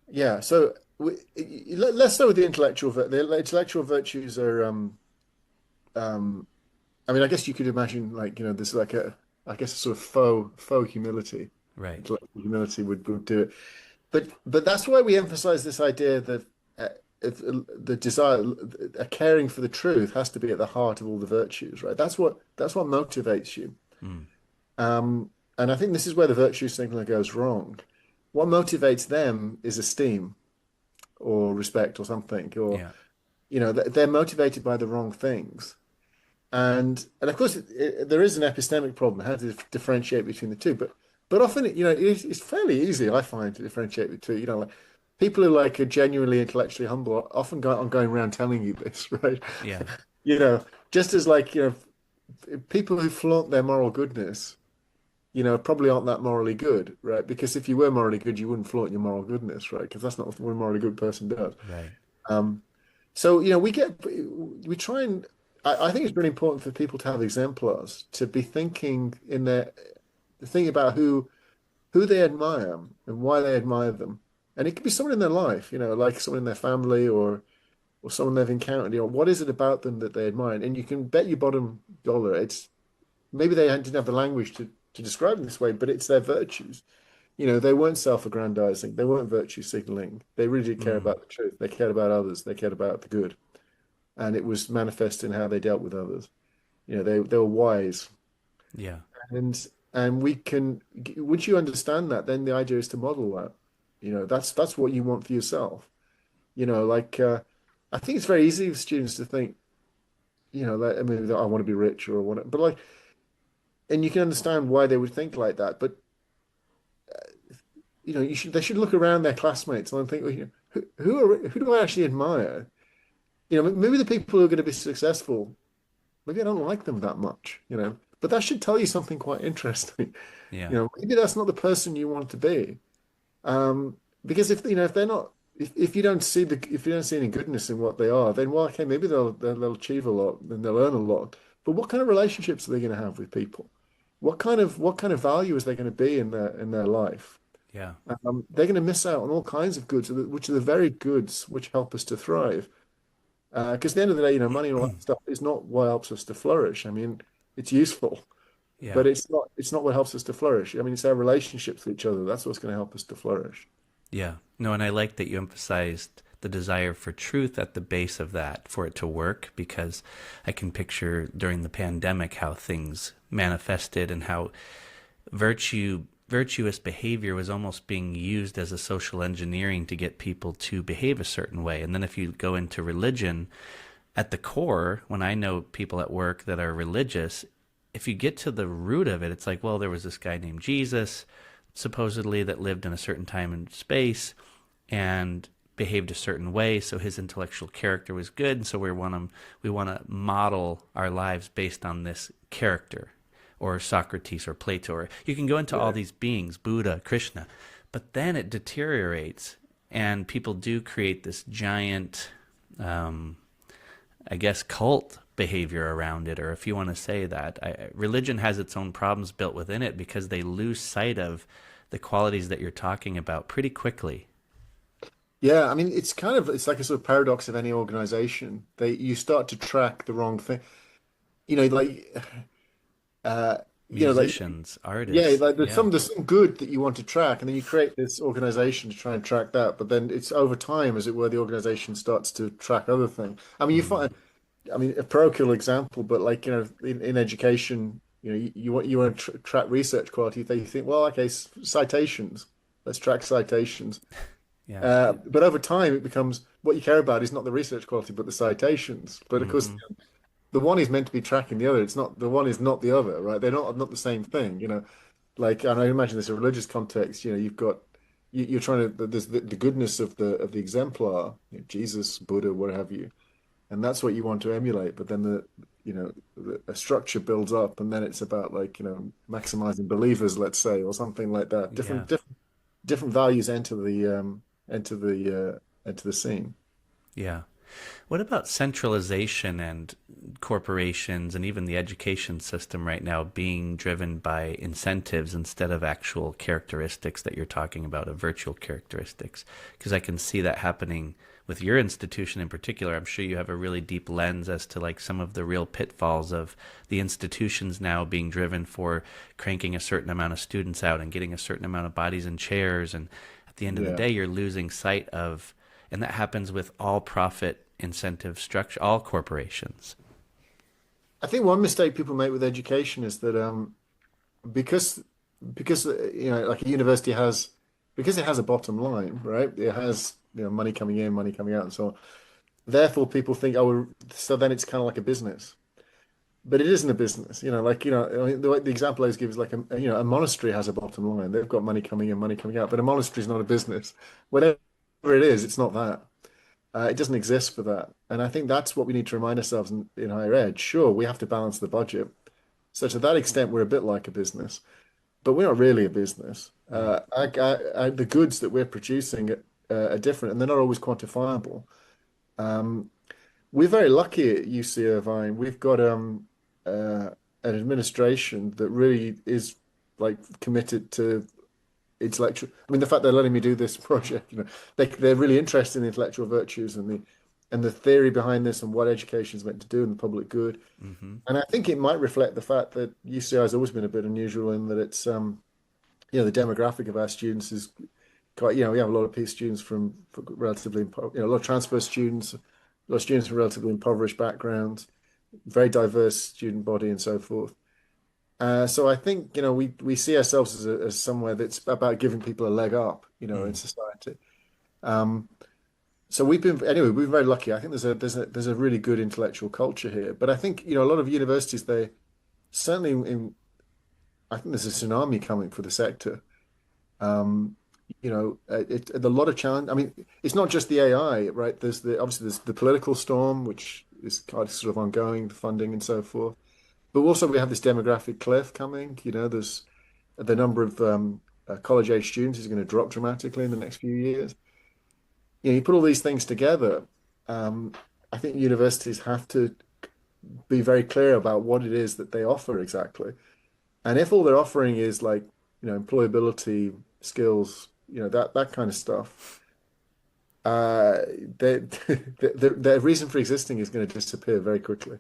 yeah. So let's start with the intellectual virtues are um, I mean, I guess you could imagine, like, there's like I guess a sort of faux humility.
Right.
Intellectual humility would do it. But that's why we emphasize this idea that if the desire, a caring for the truth, has to be at the heart of all the virtues, right? That's what motivates you.
Mm.
And I think this is where the virtue signaler goes wrong. What motivates them is esteem or respect or something, or
Yeah.
they're motivated by the wrong things. And of course, there is an epistemic problem, how to differentiate between the two. But often, it's fairly easy, I find, to differentiate between, like, people who, like, are genuinely intellectually humble often going around telling you this, right?
Yeah.
Just as, like, people who flaunt their moral goodness, probably aren't that morally good, right? Because if you were morally good, you wouldn't flaunt your moral goodness, right? Because that's not what a morally good person does.
Right.
So, we try and, I think it's really important for people to have exemplars, to be thinking about who they admire and why they admire them. And it could be someone in their life, like someone in their family, or someone they've encountered, what is it about them that they admire? And you can bet your bottom dollar, it's maybe they didn't have the language to describe them this way, but it's their virtues. They weren't self-aggrandizing, they weren't virtue signaling. They really did care
Mm.
about the truth. They cared about others. They cared about the good. And it was manifest in how they dealt with others. They were wise.
Yeah.
And once you understand that, then the idea is to model that. That's what you want for yourself. Like, I think it's very easy for students to think, like, I mean, I want to be rich or whatever, but, like, and you can understand why they would think like that. But they should look around their classmates and think, well, who do I actually admire? Maybe the people who are going to be successful, maybe I don't like them that much. But that should tell you something quite interesting.
Yeah.
Maybe that's not the person you want to be. Because if they're not, if you don't see any goodness in what they are, then, well, okay, maybe they'll achieve a lot and they'll earn a lot. But what kind of relationships are they going to have with people? What kind of value is there going to be in their life?
Yeah.
They're going to miss out on all kinds of goods, which are the very goods which help us to thrive. Because at the end of the day, money and all that stuff is not what helps us to flourish. I mean, it's useful,
Yeah.
but it's not what helps us to flourish. I mean, it's our relationships with each other. That's what's going to help us to flourish.
Yeah. No, and I like that you emphasized the desire for truth at the base of that, for it to work, because I can picture during the pandemic how things manifested and how virtuous behavior was almost being used as a social engineering to get people to behave a certain way. And then if you go into religion, at the core, when I know people at work that are religious, if you get to the root of it, it's like, well, there was this guy named Jesus, supposedly, that lived in a certain time and space and behaved a certain way, so his intellectual character was good, and so we want to model our lives based on this character, or Socrates or Plato, or you can go into all these beings, Buddha, Krishna, but then it deteriorates, and people do create this giant, I guess, cult behavior around it, or if you want to say that. Religion has its own problems built within it because they lose sight of the qualities that you're talking about pretty quickly.
Yeah, I mean, it's like a sort of paradox of any organization. You start to track the wrong thing. Like, like,
Musicians,
yeah,
artists,
like
yeah.
there's some good that you want to track, and then you create this organization to try and track that. But then it's over time, as it were, the organization starts to track other things. I mean, you
Mm.
find, I mean, a parochial example, but, like, in education, You want to track research quality. You think, well, okay, citations. Let's track citations.
Yeah.
But over time, it becomes what you care about is not the research quality, but the citations. But of course,
Hmm.
the one is meant to be tracking the other. It's not the one is not the other, right? They're not the same thing. Like, and I imagine there's a religious context. You've got you're trying to there's the goodness of the exemplar, Jesus, Buddha, what have you, and that's what you want to emulate. But then a structure builds up, and then it's about like maximizing believers, let's say, or something like that.
Yeah.
Different values enter the scene.
Yeah. What about centralization and corporations and even the education system right now being driven by incentives instead of actual characteristics that you're talking about, of virtual characteristics? Because I can see that happening with your institution in particular. I'm sure you have a really deep lens as to like some of the real pitfalls of the institutions now being driven for cranking a certain amount of students out and getting a certain amount of bodies in chairs. And at the end of the
Yeah.
day, you're losing sight of, and that happens with all profit incentive structure, all corporations.
I think one mistake people make with education is that because like a university has because it has a bottom line, right? It has money coming in, money coming out, and so on. Therefore, people think, oh, so then it's kind of like a business, but it isn't a business. I mean, the example I always give is like a monastery has a bottom line. They've got money coming in, money coming out, but a monastery is not a business. Whatever it is, it's not that. It doesn't exist for that. And I think that's what we need to remind ourselves in higher ed. Sure, we have to balance the budget. So to that extent, we're a bit like a business, but we're not really a business.
Right.
The goods that we're producing are different, and they're not always quantifiable. Um, we're very lucky at UC Irvine. We've got an administration that really is like committed to intellectual. I mean, the fact they're letting me do this project, they're really interested in the intellectual virtues and the theory behind this and what education is meant to do in the public good.
Hmm.
And I think it might reflect the fact that UCI has always been a bit unusual in that it's the demographic of our students is quite, we have a lot of PhD students from relatively, a lot of transfer students, a lot of students from relatively impoverished backgrounds, very diverse student body and so forth. So I think, we see ourselves as somewhere that's about giving people a leg up, in
Mm.
society. Um, so we've been very lucky. I think there's a really good intellectual culture here. But I think, a lot of universities, they certainly I think there's a tsunami coming for the sector. Um, a lot of challenge. I mean, it's not just the AI, right? Obviously there's the political storm, which is kind of sort of ongoing, the funding and so forth. But also we have this demographic cliff coming. There's the number of college age students is going to drop dramatically in the next few years. You put all these things together. Um, I think universities have to be very clear about what it is that they offer exactly. And if all they're offering is like, employability skills, that kind of stuff, uh, they, their reason for existing is going to disappear very quickly.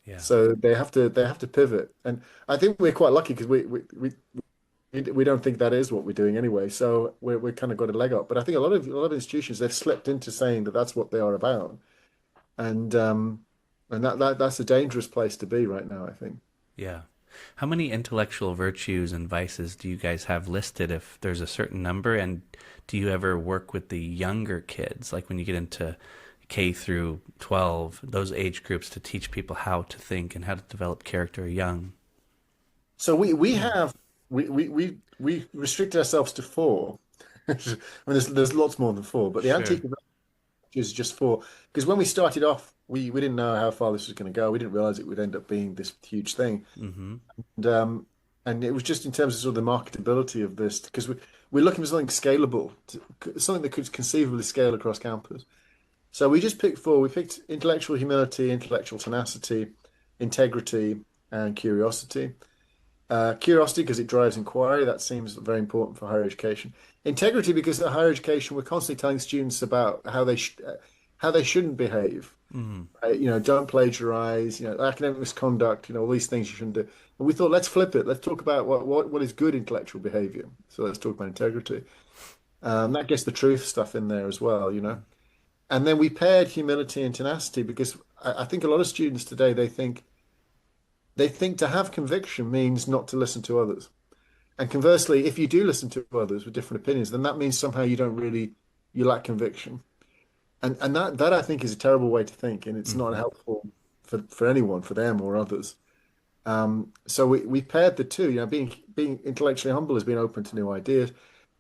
Yeah.
So they have to pivot, and I think we're quite lucky because we don't think that is what we're doing anyway. So we're kind of got a leg up. But I think a lot of institutions they've slipped into saying that that's what they are about, and that's a dangerous place to be right now, I think.
Yeah. How many intellectual virtues and vices do you guys have listed if there's a certain number? And do you ever work with the younger kids, like when you get into K through 12, those age groups, to teach people how to think and how to develop character young?
So we restricted ourselves to four. I mean, there's lots more than four, but the
Sure.
antique is just four. Because when we started off, we didn't know how far this was going to go. We didn't realize it would end up being this huge thing.
Mm-hmm.
And um, and it was just in terms of sort of the marketability of this, because we're looking for something scalable, something that could conceivably scale across campus. So we just picked four. We picked intellectual humility, intellectual tenacity, integrity, and curiosity. Curiosity because it drives inquiry. That seems very important for higher education. Integrity because at higher education we're constantly telling students about how they shouldn't behave.
Mm-hmm.
Don't plagiarize. Academic misconduct. All these things you shouldn't do. And we thought, let's flip it. Let's talk about what is good intellectual behavior. So let's talk about integrity. That gets the truth stuff in there as well. And then we paired humility and tenacity because I think a lot of students today they think they think to have conviction means not to listen to others. And conversely, if you do listen to others with different opinions, then that means somehow you lack conviction. And that I think is a terrible way to think, and it's not
Hmm.
helpful for anyone, for them or others. So we paired the two, being intellectually humble is being open to new ideas,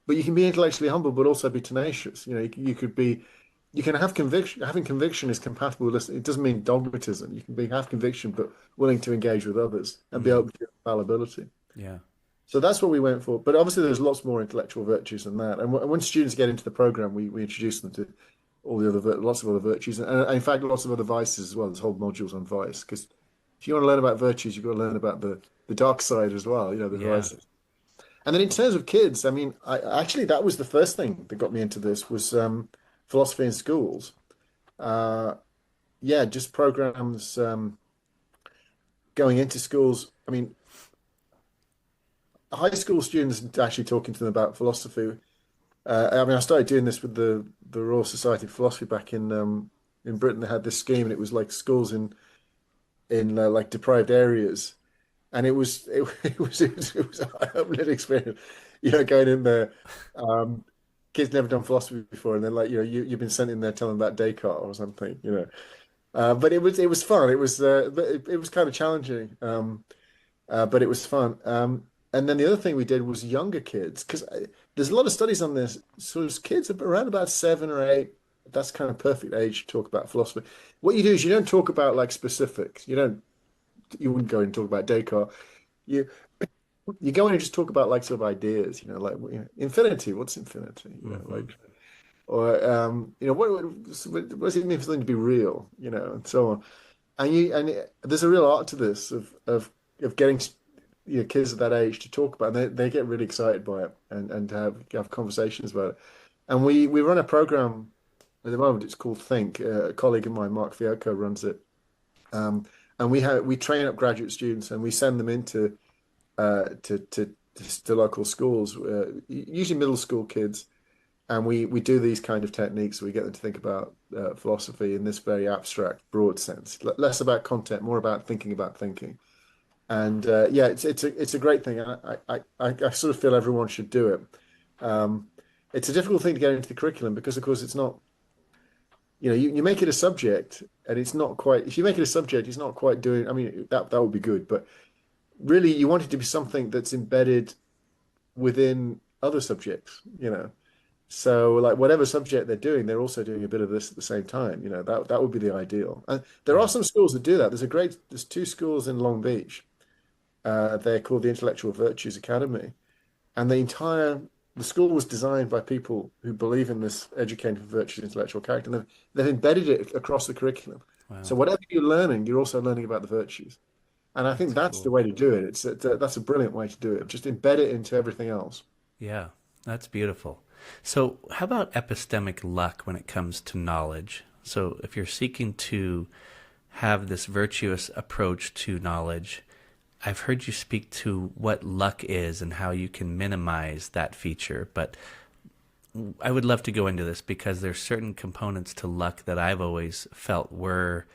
but you can be intellectually humble, but also be tenacious. You could be, you can have conviction. Having conviction is compatible with listening. It doesn't mean dogmatism. You can have conviction, but willing to engage with others and be
Hmm.
open to fallibility.
Yeah.
So that's what we went for. But obviously, there's lots more intellectual virtues than that. And when students get into the program, we introduce them to all the lots of other virtues, and in fact, lots of other vices as well. There's whole modules on vice, because if you want to learn about virtues, you've got to learn about the dark side as well. The
Yeah.
vices. And then in terms of kids, I mean, actually that was the first thing that got me into this was philosophy in schools. Uh, yeah, just programs going into schools. I mean, high school students actually talking to them about philosophy. I mean, I started doing this with the Royal Society of Philosophy back in Britain. They had this scheme, and it was like schools in like deprived areas, and it was a eye-opening experience. Going in there, um, kids never done philosophy before, and then like you've been sent in there telling them about Descartes or something. But it was fun. It was kind of challenging. But it was fun. And then the other thing we did was younger kids, because there's a lot of studies on this. So as kids around about 7 or 8, that's kind of perfect age to talk about philosophy. What you do is you don't talk about like specifics. You wouldn't go in and talk about Descartes. You you go in and just talk about like sort of ideas. Like infinity. What's infinity?
Hmm.
Like or what does it mean for something to be real? And so on. There's a real art to this of getting kids at that age to talk about, and they get really excited by it and have conversations about it. And we run a program at the moment. It's called Think. A colleague of mine, Mark Fiocco, runs it. And we train up graduate students, and we send them into to local schools, usually middle school kids, and we do these kind of techniques. We get them to think about philosophy in this very abstract, broad sense, less about content, more about thinking about thinking. And yeah, it's a great thing. I sort of feel everyone should do it. Um, it's a difficult thing to get into the curriculum because, of course, it's not. You make it a subject, and it's not quite. If you make it a subject, it's not quite doing. I mean, that would be good, but really, you want it to be something that's embedded within other subjects. So, like whatever subject they're doing, they're also doing a bit of this at the same time. That would be the ideal. And there are
Yeah.
some schools that do that. There's 2 schools in Long Beach. They're called the Intellectual Virtues Academy, and the school was designed by people who believe in this educating for virtues, intellectual character, and they've embedded it across the curriculum. So
Wow.
whatever you're learning, you're also learning about the virtues, and I think
That's
that's the
cool.
way to do it. That's a brilliant way to do it. Just embed it into everything else.
Yeah. That's beautiful. So, how about epistemic luck when it comes to knowledge? So, if you're seeking to have this virtuous approach to knowledge, I've heard you speak to what luck is and how you can minimize that feature, but I would love to go into this because there's certain components to luck that I've always felt were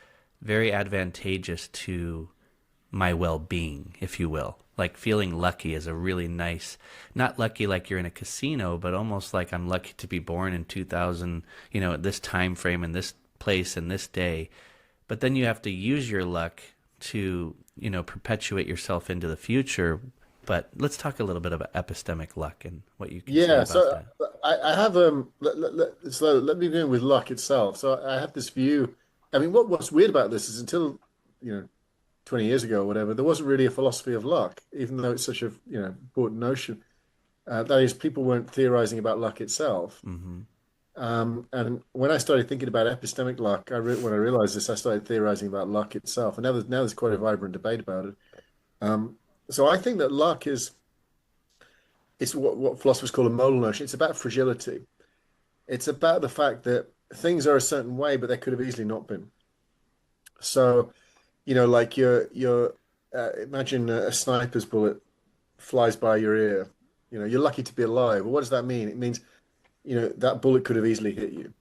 very advantageous to my well-being, if you will. Like feeling lucky is a really nice, not lucky like you're in a casino, but almost like I'm lucky to be born in 2000, at this time frame in this place and this day. But then you have to use your luck to, perpetuate yourself into the future. But let's talk a little bit about epistemic luck and what you can say
Yeah,
about
so
that.
I have let me begin with luck itself. So I have this view. I mean, what's weird about this is until 20 years ago or whatever, there wasn't really a philosophy of luck, even though it's such a important notion. That is, people weren't theorizing about luck itself.
Hmm.
And when I started thinking about epistemic luck, when I realized this, I started theorizing about luck itself. And now there's quite a vibrant debate about it. Um, so I think that luck is it's what philosophers call a modal notion. It's about fragility. It's about the fact that things are a certain way, but they could have easily not been. So, like imagine a sniper's bullet flies by your ear. You're lucky to be alive. Well, what does that mean? It means, that bullet could have easily hit you.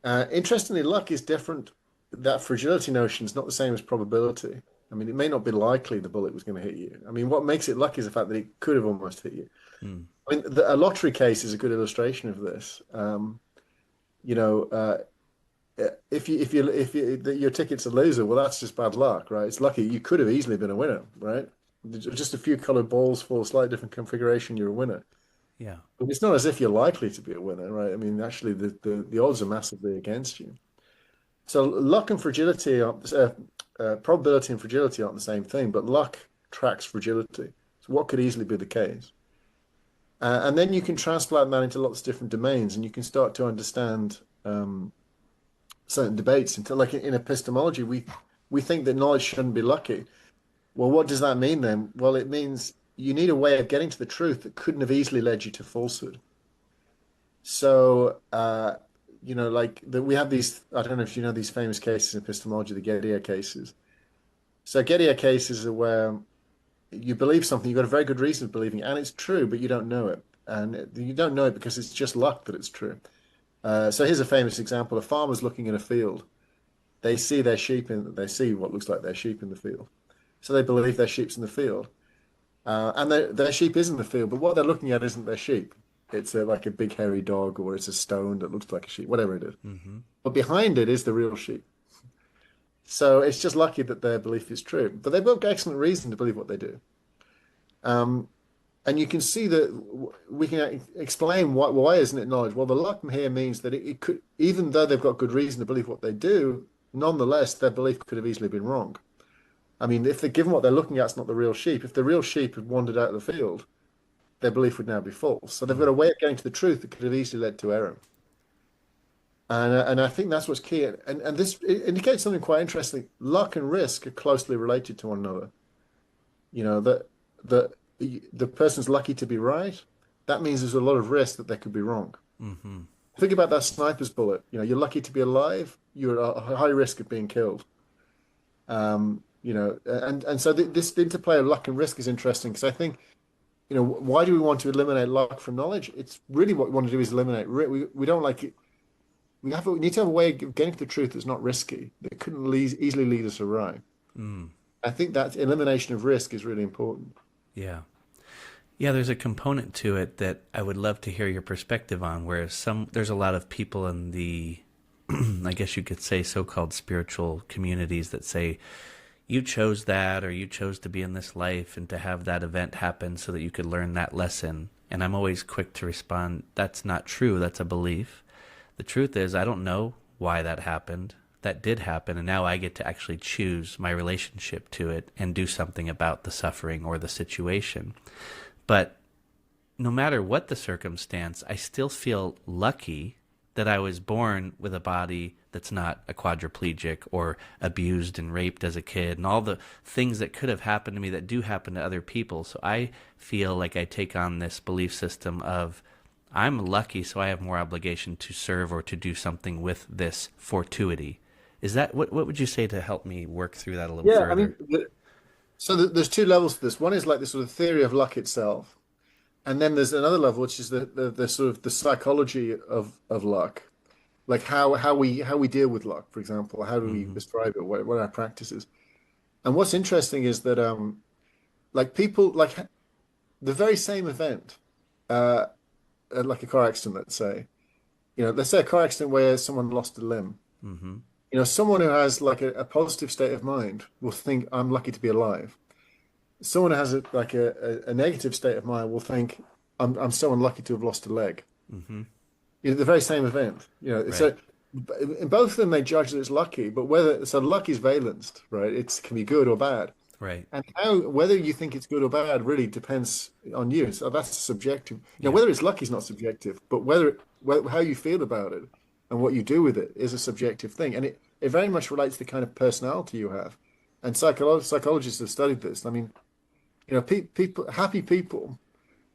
Interestingly, luck is different. That fragility notion is not the same as probability. I mean, it may not be likely the bullet was going to hit you. I mean, what makes it lucky is the fact that it could have almost hit you.
Mm.
I mean, a lottery case is a good illustration of this. You know, your ticket's a loser, well, that's just bad luck, right? It's lucky. You could have easily been a winner, right? Just a few colored balls for a slightly different configuration, you're a winner.
Yeah.
But it's not as if you're likely to be a winner, right? I mean, actually, the odds are massively against you. So luck and fragility probability and fragility aren't the same thing, but luck tracks fragility. So what could easily be the case? And then you can transplant that into lots of different domains, and you can start to understand certain debates. Like in epistemology, we think that knowledge shouldn't be lucky. Well, what does that mean then? Well, it means you need a way of getting to the truth that couldn't have easily led you to falsehood. So, you know, like we have these, I don't know if you know these famous cases in epistemology, the Gettier cases. So Gettier cases are where you believe something, you've got a very good reason of believing it, and it's true, but you don't know it. And you don't know it because it's just luck that it's true. So here's a famous example. A farmer's looking in a field. They see their sheep they see what looks like their sheep in the field. So they believe their sheep's in the field. And their sheep is in the field, but what they're looking at isn't their sheep. It's like a big hairy dog, or it's a stone that looks like a sheep, whatever it is.
Mm-hmm.
But behind it is the real sheep. So it's just lucky that their belief is true. But they've got excellent reason to believe what they do. And you can see that we can explain why isn't it knowledge? Well, the luck here means that it could, even though they've got good reason to believe what they do, nonetheless, their belief could have easily been wrong. I mean, if they're given what they're looking at, it's not the real sheep. If the real sheep had wandered out of the field, their belief would now be false. So they've got a way of getting to the truth that could have easily led to error. And I think that's what's key. And this indicates something quite interesting. Luck and risk are closely related to one another. You know, that the person's lucky to be right. That means there's a lot of risk that they could be wrong.
Mm-hmm.
Think about that sniper's bullet. You know, you're lucky to be alive. You're at a high risk of being killed. You know, and so this interplay of luck and risk is interesting because I think, you know, why do we want to eliminate luck from knowledge? It's really what we want to do is eliminate. We don't like it. We need to have a way of getting to the truth that's not risky, that couldn't easily lead us awry.
Mm.
I think that elimination of risk is really important.
Yeah. Yeah, there's a component to it that I would love to hear your perspective on, where there's a lot of people in the, I guess you could say, so-called spiritual communities that say, you chose that, or you chose to be in this life and to have that event happen so that you could learn that lesson. And I'm always quick to respond, that's not true, that's a belief. The truth is, I don't know why that happened. That did happen, and now I get to actually choose my relationship to it and do something about the suffering or the situation. But no matter what the circumstance, I still feel lucky that I was born with a body that's not a quadriplegic or abused and raped as a kid and all the things that could have happened to me that do happen to other people. So I feel like I take on this belief system of I'm lucky, so I have more obligation to serve or to do something with this fortuity. Is that what would you say to help me work through that a little further?
I mean, there's two levels to this. One is like the sort of theory of luck itself, and then there's another level, which is the sort of the psychology of luck, like how we deal with luck, for example. How do we describe it? What are our practices? And what's interesting is that like people like the very same event, like a car accident, let's say, you know, let's say a car accident where someone lost a limb.
Mm-hmm.
You know, someone who has like a positive state of mind will think, I'm lucky to be alive. Someone who has a negative state of mind will think, I'm so unlucky to have lost a leg.
Mm-hmm.
You know, the very same event. You know,
Right.
so in both of them they judge that it's lucky, but luck is valenced, right? It can be good or bad.
Right.
And whether you think it's good or bad really depends on you. So that's subjective. You know,
Yeah.
whether it's lucky is not subjective, but how you feel about it and what you do with it is a subjective thing. And it very much relates to the kind of personality you have. And psychologists have studied this. I mean, you know, happy people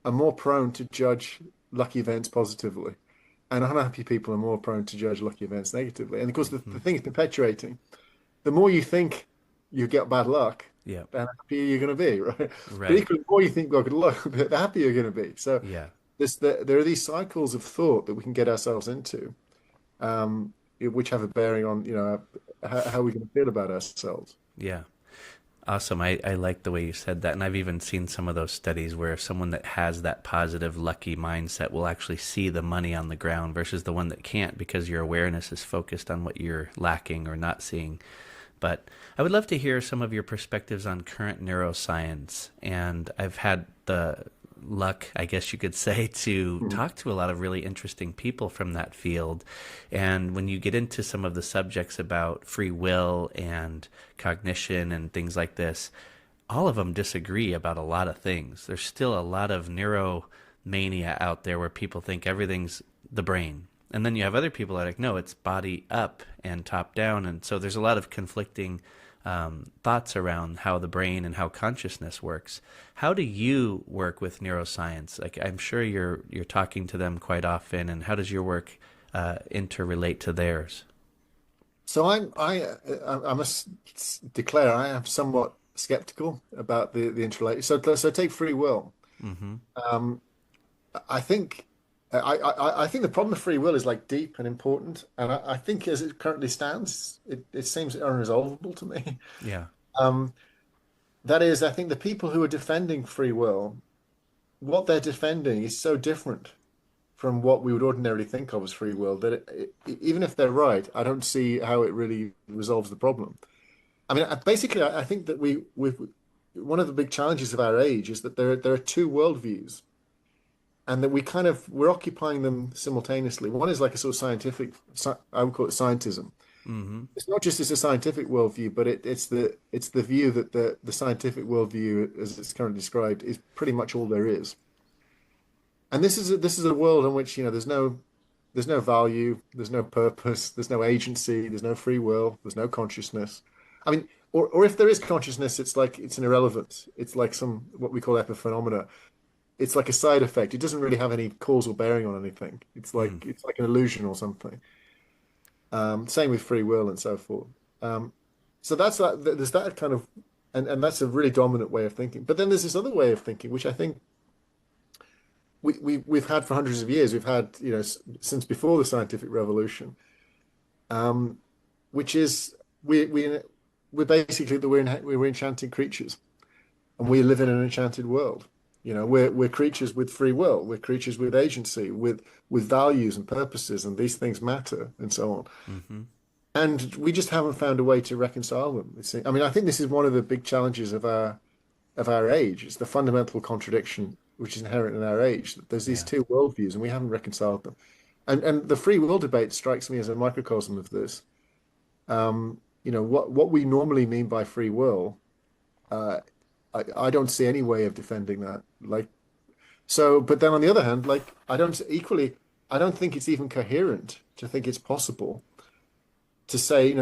are more prone to judge lucky events positively, and unhappy people are more prone to judge lucky events negatively. And of course, the thing is perpetuating. The more you think you get bad luck,
Yeah.
the happier you're going to be, right?
Right.
But equally, the more you think you've got good luck, the happier you're going to be. So
Yeah.
there are these cycles of thought that we can get ourselves into, which have a bearing on, you know, how we're going to feel about ourselves.
Yeah. Awesome. I like the way you said that. And I've even seen some of those studies where someone that has that positive, lucky mindset will actually see the money on the ground versus the one that can't because your awareness is focused on what you're lacking or not seeing. But I would love to hear some of your perspectives on current neuroscience. And I've had the luck, I guess you could say, to talk to a lot of really interesting people from that field. And when you get into some of the subjects about free will and cognition and things like this, all of them disagree about a lot of things. There's still a lot of neuromania out there where people think everything's the brain. And then you have other people that are like, no, it's body up and top down. And so there's a lot of conflicting thoughts around how the brain and how consciousness works. How do you work with neuroscience? Like, I'm sure you're talking to them quite often, and how does your work interrelate to theirs?
So I must declare I am somewhat skeptical about the interrelation. So take free will.
Mm-hmm.
I think I think the problem of free will is like deep and important, and I think as it currently stands, it seems unresolvable to me.
Yeah.
Um, that is, I think the people who are defending free will, what they're defending is so different from what we would ordinarily think of as free will that even if they're right, I don't see how it really resolves the problem. I mean, basically, I think that we one of the big challenges of our age is that there are two worldviews, and that we're occupying them simultaneously. One is like a sort of scientific, I would call it scientism.
Mm-hmm.
It's not just as a scientific worldview, but it's the view that the scientific worldview, as it's currently described, is pretty much all there is. And this is a world in which, there's no value, there's no purpose, there's no agency, there's no free will, there's no consciousness. I mean, or if there is consciousness, it's like it's an irrelevance. It's like some what we call epiphenomena. It's like a side effect. It doesn't really have any causal bearing on anything. It's like an illusion or something. Same with free will and so forth. So that's that. There's that kind of, and that's a really dominant way of thinking. But then there's this other way of thinking, which I think we've had for hundreds of years. We've had, since before the scientific revolution, which is we're basically that we're enchanted creatures, and we live in an enchanted world. We're creatures with free will. We're creatures with agency, with values and purposes, and these things matter, and so on.
Mm-hmm.
And we just haven't found a way to reconcile them. I mean, I think this is one of the big challenges of our age. It's the fundamental contradiction which is inherent in our age. That there's these two worldviews, and we haven't reconciled them. And the free will debate strikes me as a microcosm of this. What we normally mean by free will. I don't see any way of defending that. But then on the other hand, I don't think it's even coherent to think it's possible to say,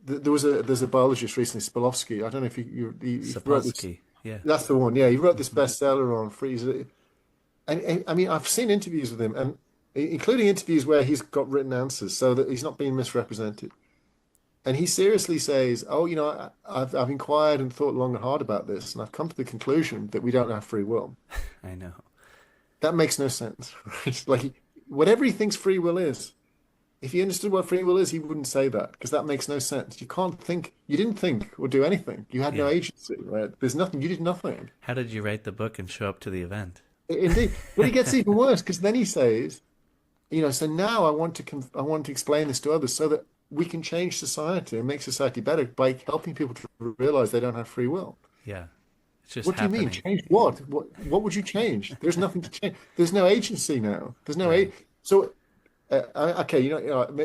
there's a biologist recently, Spolowski. I don't know if you wrote this.
Yeah.
That's the one. Yeah, he wrote this bestseller on free. And I mean, I've seen interviews with him, and including interviews where he's got written answers, so that he's not being misrepresented. And he seriously says, I've inquired and thought long and hard about this, and I've come to the conclusion that we don't have free will.
I know.
That makes no sense. Right? Like, whatever he thinks free will is, if he understood what free will is, he wouldn't say that, because that makes no sense. You didn't think or do anything. You had no agency, right? There's nothing, you did nothing.
How did you write the book and show up to the event?
Indeed. But it gets even worse, because then he says, so now I want to explain this to others so that we can change society and make society better by helping people to realize they don't have free will.
Yeah. It's just
What do you mean? Change what? What would you change? There's nothing to change. There's no agency now. There's no So, okay,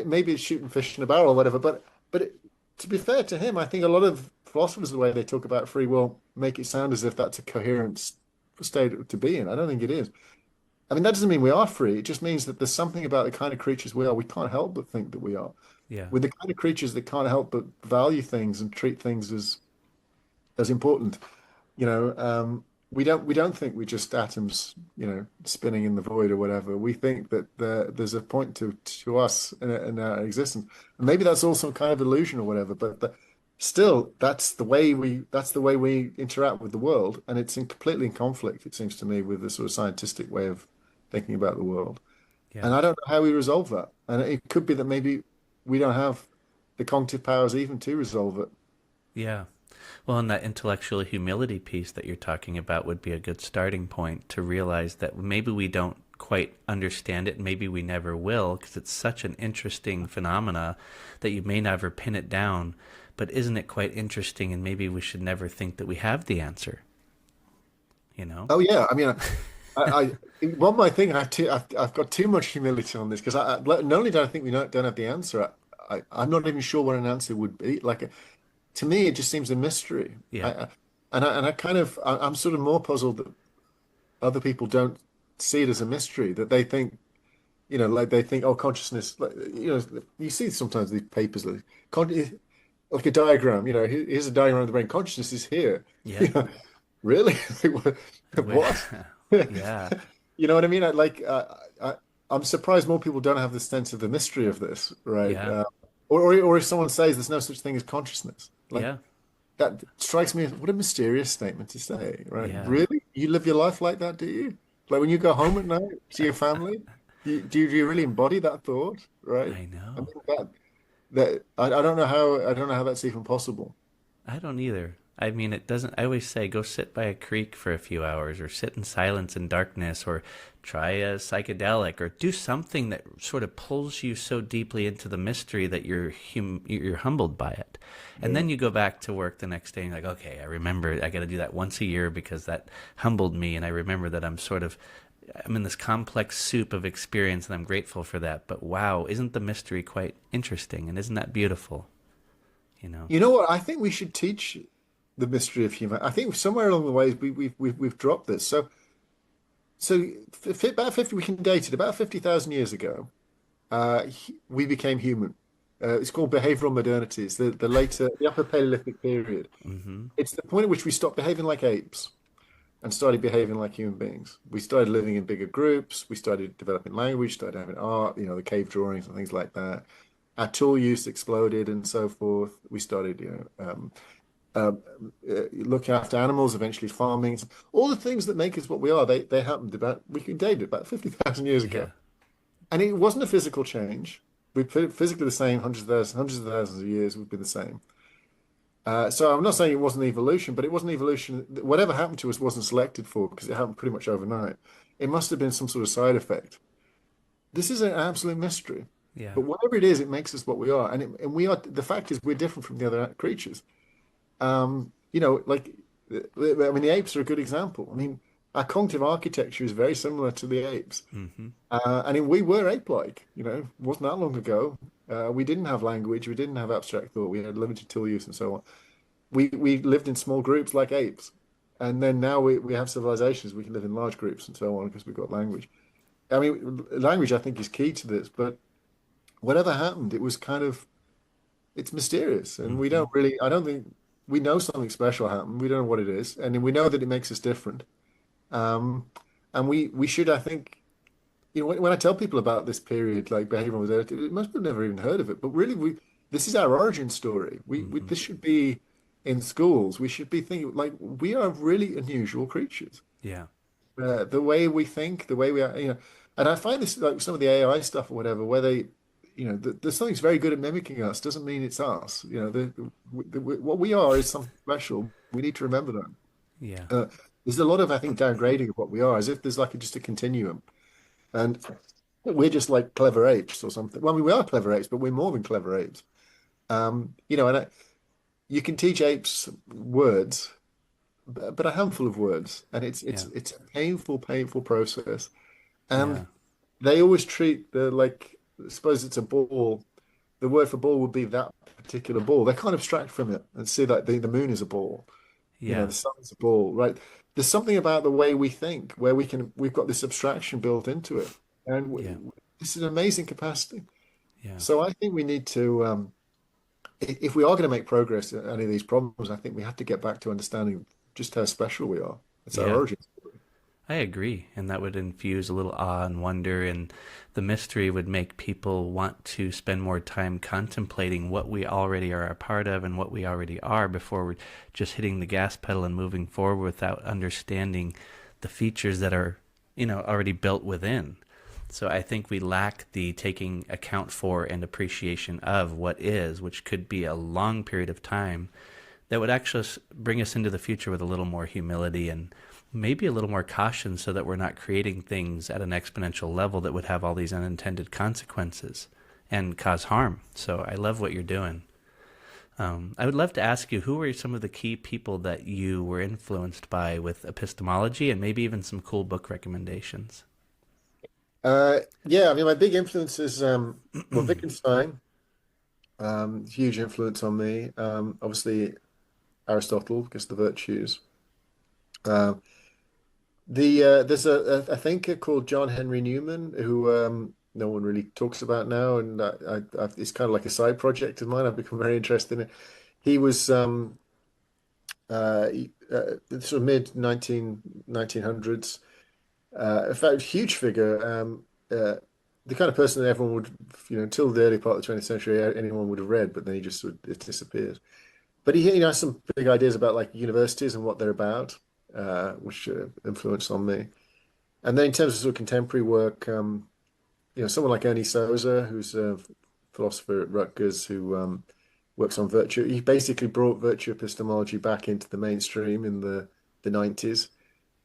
maybe it's shooting fish in a barrel or whatever, but to be fair to him, I think a lot of philosophers, the way they talk about free will, make it sound as if that's a coherent state to be in. I don't think it is. I mean, that doesn't mean we are free. It just means that there's something about the kind of creatures we are. We can't help but think that we are.
Yeah.
We're the kind of creatures that can't help but value things and treat things as important. We don't think we're just atoms, spinning in the void or whatever. We think that there's a point to us in our existence. And maybe that's also kind of illusion or whatever, but still, that's the way we interact with the world, and it's completely in conflict, it seems to me, with the sort of scientific way of thinking about the world.
Yeah.
And I don't know how we resolve that. And it could be that maybe we don't have the cognitive powers even to resolve it.
Yeah. Well, and that intellectual humility piece that you're talking about would be a good starting point to realize that maybe we don't quite understand it, maybe we never will, because it's such an interesting phenomena that you may never pin it down. But isn't it quite interesting? And maybe we should never think that we have the answer. You know?
Oh yeah, I mean, one more thing, I've got too much humility on this because not only do I think we don't have the answer, I'm not even sure what an answer would be. Like, to me, it just seems a mystery.
Yeah.
I'm sort of more puzzled that other people don't see it as a mystery, that they think, like they think, oh, consciousness, like, you see sometimes these papers like a diagram, here's a diagram of the brain. Consciousness is here.
Yeah.
Really? What?
Yeah.
You know what I mean? I'm surprised more people don't have the sense of the mystery of this, right?
Yeah.
Or if someone says there's no such thing as consciousness, like
Yeah.
that strikes me as what a mysterious statement to say, right?
Yeah.
Really? You live your life like that, do you? Like when you go home at night to your family, do you really embody that thought, right?
I
I
know.
mean, I don't know how that's even possible.
I don't either. I mean, it doesn't. I always say go sit by a creek for a few hours, or sit in silence and darkness, or try a psychedelic, or do something that sort of pulls you so deeply into the mystery that you're humbled by it. And then you go back to work the next day and you're like, okay, I remember I got to do that once a year because that humbled me, and I remember that I'm in this complex soup of experience, and I'm grateful for that. But wow, isn't the mystery quite interesting, and isn't that beautiful? You know?
You know what? I think we should teach the mystery of human. I think somewhere along the way we've dropped this. So about 50, we can date it. About 50,000 years ago, we became human. It's called behavioral modernity. It's the Upper Paleolithic period.
Mm-hmm.
It's the point at which we stopped behaving like apes and started behaving like human beings. We started living in bigger groups. We started developing language, started having art, the cave drawings and things like that. Our tool use exploded and so forth. We started, looking after animals, eventually farming. All the things that make us what we are, they happened we could date it about 50,000 years ago.
Yeah.
And it wasn't a physical change. We're physically the same, hundreds of thousands of years, we've been the same. So I'm not saying it wasn't evolution, but it wasn't evolution. Whatever happened to us wasn't selected for because it happened pretty much overnight. It must have been some sort of side effect. This is an absolute mystery.
Yeah.
But whatever it is, it makes us what we are. And we are, the fact is we're different from the other creatures. Like, I mean, the apes are a good example. I mean, our cognitive architecture is very similar to the apes.
Mm-hmm.
We were ape-like, it wasn't that long ago. We didn't have language, we didn't have abstract thought, we had limited tool use and so on. We lived in small groups like apes. And then now we have civilizations, we can live in large groups and so on because we've got language. I mean, language, I think, is key to this, but whatever happened, it's mysterious. And we don't really, I don't think, we know something special happened. We don't know what it is. And we know that it makes us different. And we should, I think, when I tell people about this period, like behavioral modernity, most people have never even heard of it. But really, this is our origin story. This should be in schools. We should be thinking, like, we are really unusual creatures.
Yeah.
The way we think, the way we are, and I find this, like some of the AI stuff or whatever, where they, there's something's very good at mimicking us, doesn't mean it's us. What we are is something special. We need to remember that.
Yeah.
There's a lot of, I think, downgrading of what we are, as if there's like just a continuum. And we're just like clever apes or something. Well, I mean, we are clever apes, but we're more than clever apes. You can teach apes words, but a handful of words, and it's a painful process.
Yeah.
They always treat suppose it's a ball. The word for ball would be that particular ball. They can't abstract from it and see that the moon is a ball.
Yeah.
The sun's a ball, right? There's something about the way we think where we've got this abstraction built into it, and this is an amazing capacity.
Yeah.
So I think we need to, if we are going to make progress in any of these problems, I think we have to get back to understanding just how special we are. It's our origin story.
I agree, and that would infuse a little awe and wonder, and the mystery would make people want to spend more time contemplating what we already are a part of and what we already are before we're just hitting the gas pedal and moving forward without understanding the features that are, already built within. So I think we lack the taking account for and appreciation of what is, which could be a long period of time, that would actually bring us into the future with a little more humility and maybe a little more caution so that we're not creating things at an exponential level that would have all these unintended consequences and cause harm. So I love what you're doing. I would love to ask you, who were some of the key people that you were influenced by with epistemology, and maybe even some cool book recommendations?
Yeah, I mean, my big influences, well, Wittgenstein, huge influence on me. Obviously, Aristotle, because the virtues. Uh, there's a thinker called John Henry Newman who no one really talks about now, and it's kind of like a side project of mine. I've become very interested in it. He was sort of mid 1900s. In fact, huge figure. The kind of person that everyone would, until the early part of the 20th century, anyone would have read, but then he just sort of disappeared. But he has some big ideas about like universities and what they're about, which influenced on me. And then in terms of sort of contemporary work, someone like Ernie Souza, who's a philosopher at Rutgers who works on virtue. He basically brought virtue epistemology back into the mainstream in the 90s.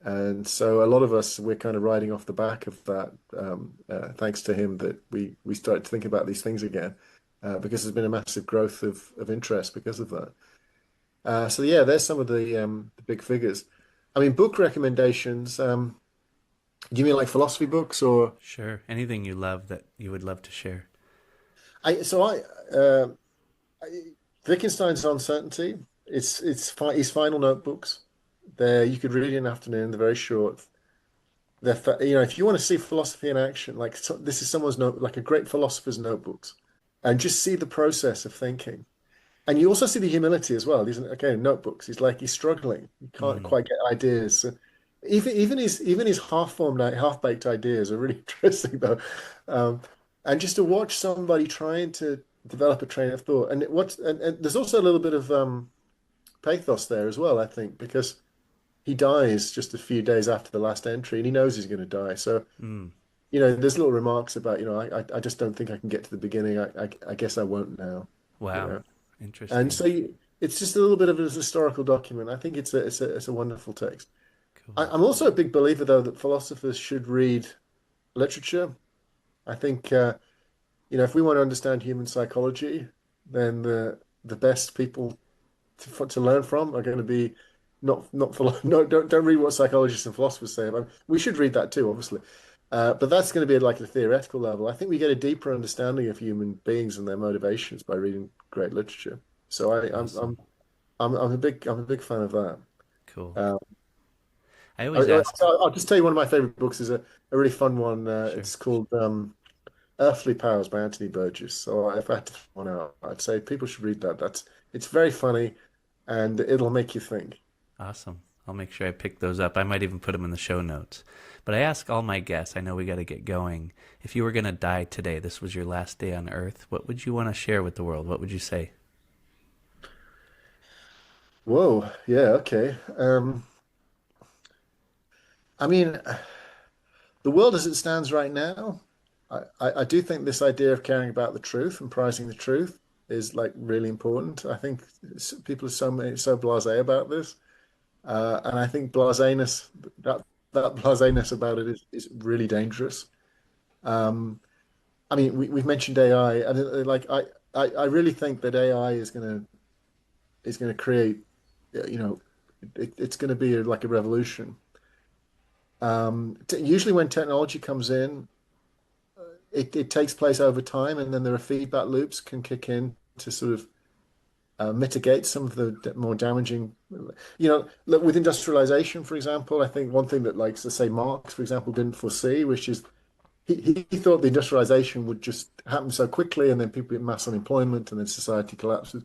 And so a lot of us, we're kind of riding off the back of that, thanks to him, that we started to think about these things again, because there's been a massive growth of interest because of that. So yeah, there's some of the big figures. I mean, book recommendations. Do you mean like philosophy books or?
Sure. Anything you love that you would love to share.
I so I Wittgenstein's Uncertainty. His final notebooks. There you could read in an afternoon. They're very short. If you want to see philosophy in action, like this is someone's note, like a great philosopher's notebooks, and just see the process of thinking. And you also see the humility as well. These again notebooks. He's struggling. He can't
Mm.
quite get ideas. So even his half-formed, half-baked ideas are really interesting though. And just to watch somebody trying to develop a train of thought, and there's also a little bit of pathos there as well, I think, because he dies just a few days after the last entry, and he knows he's going to die. So,
Mm.
there's little remarks about, I just don't think I can get to the beginning. I guess I won't now, you
Wow.
know. And
Interesting.
so it's just a little bit of a historical document. I think it's a wonderful text.
Cool.
I'm also a big believer, though, that philosophers should read literature. I think, if we want to understand human psychology, then the best people to learn from are going to be not no don't read what psychologists and philosophers say about. We should read that too, obviously, but that's going to be at like a theoretical level. I think we get a deeper understanding of human beings and their motivations by reading great literature. So
Awesome.
I'm a big fan of that.
Cool.
Uh,
I always ask,
I'll just tell you one of my favorite books is a really fun one.
sure.
It's called Earthly Powers by Anthony Burgess. So if I had to throw one out, I'd say people should read that. It's very funny and it'll make you think.
Awesome. I'll make sure I pick those up. I might even put them in the show notes. But I ask all my guests, I know we got to get going. If you were going to die today, this was your last day on Earth, what would you want to share with the world? What would you say?
Whoa, yeah, okay. I mean, the world as it stands right now, I do think this idea of caring about the truth and prizing the truth is like really important. I think people are so blasé about this, and I think blaséness that blaséness about it is really dangerous. Um, I mean, we've mentioned AI, and I really think that AI is gonna create, it's gonna be like a revolution. Usually when technology comes in, it takes place over time, and then there are feedback loops can kick in to sort of mitigate some of the more damaging. Look, with industrialization, for example, I think one thing that, like, so say Marx, for example, didn't foresee, which is he thought the industrialization would just happen so quickly, and then people get mass unemployment, and then society collapses.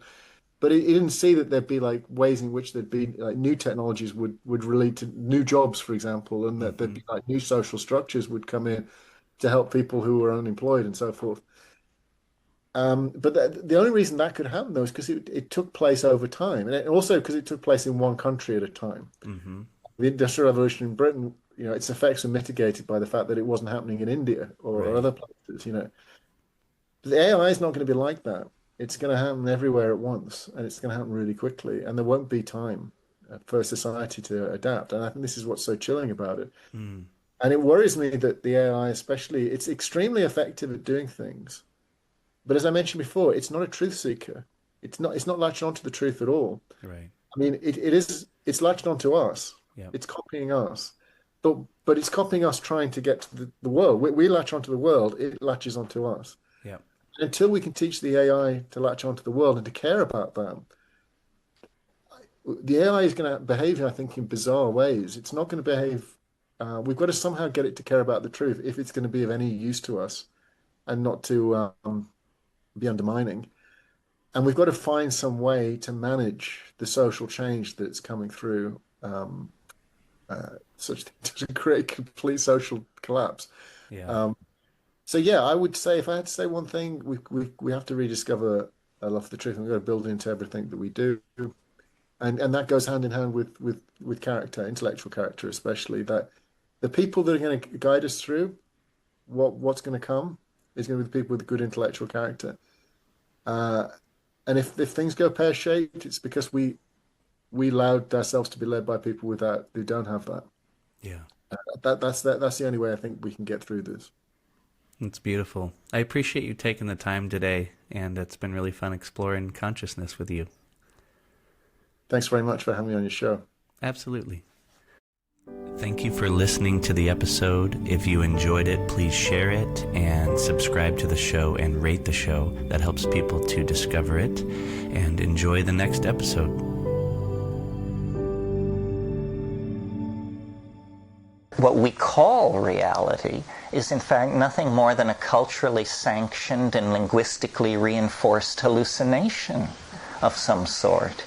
But he didn't see that there'd be like ways in which there'd be like new technologies would relate to new jobs, for example, and that there'd
Hmm.
be like new social structures would come in to help people who were unemployed and so forth. But the only reason that could happen though is because it took place over time, and also because it took place in one country at a time.
Hmm.
The Industrial Revolution in Britain, its effects were mitigated by the fact that it wasn't happening in India or
Right.
other places. But the AI is not going to be like that. it's going to happen everywhere at once, and it's going to happen really quickly, and there won't be time for society to adapt. And I think this is what's so chilling about it.
Mm.
And it worries me that the AI, especially, it's extremely effective at doing things. But as I mentioned before, it's not a truth seeker. It's not latched onto the truth at all.
Right.
I mean, it's latched onto us.
Yep.
It's copying us. But it's copying us trying to get to the world. We latch onto the world, it latches onto us.
Yep.
Until we can teach the AI to latch onto the world and to care about that, the AI is going to behave, I think, in bizarre ways. It's not going to behave. We've got to somehow get it to care about the truth if it's going to be of any use to us and not to be undermining. And we've got to find some way to manage the social change that's coming through, such to create complete social collapse.
Yeah.
So yeah, I would say if I had to say one thing, we have to rediscover a love for the truth, and we've got to build it into everything that we do. And that goes hand in hand with character, intellectual character especially, that the people that are going to guide us through what's going to come is going to be the people with good intellectual character. And if things go pear-shaped, it's because we allowed ourselves to be led by people who don't have that.
Yeah.
That's the only way I think we can get through this.
It's beautiful. I appreciate you taking the time today, and it's been really fun exploring consciousness with you.
Thanks very much for having me on your show.
Absolutely. Thank you for listening to the episode. If you enjoyed it, please share it and subscribe to the show and rate the show. That helps people to discover it. And enjoy the next episode.
What we call reality is in fact nothing more than a culturally sanctioned and linguistically reinforced hallucination of some sort.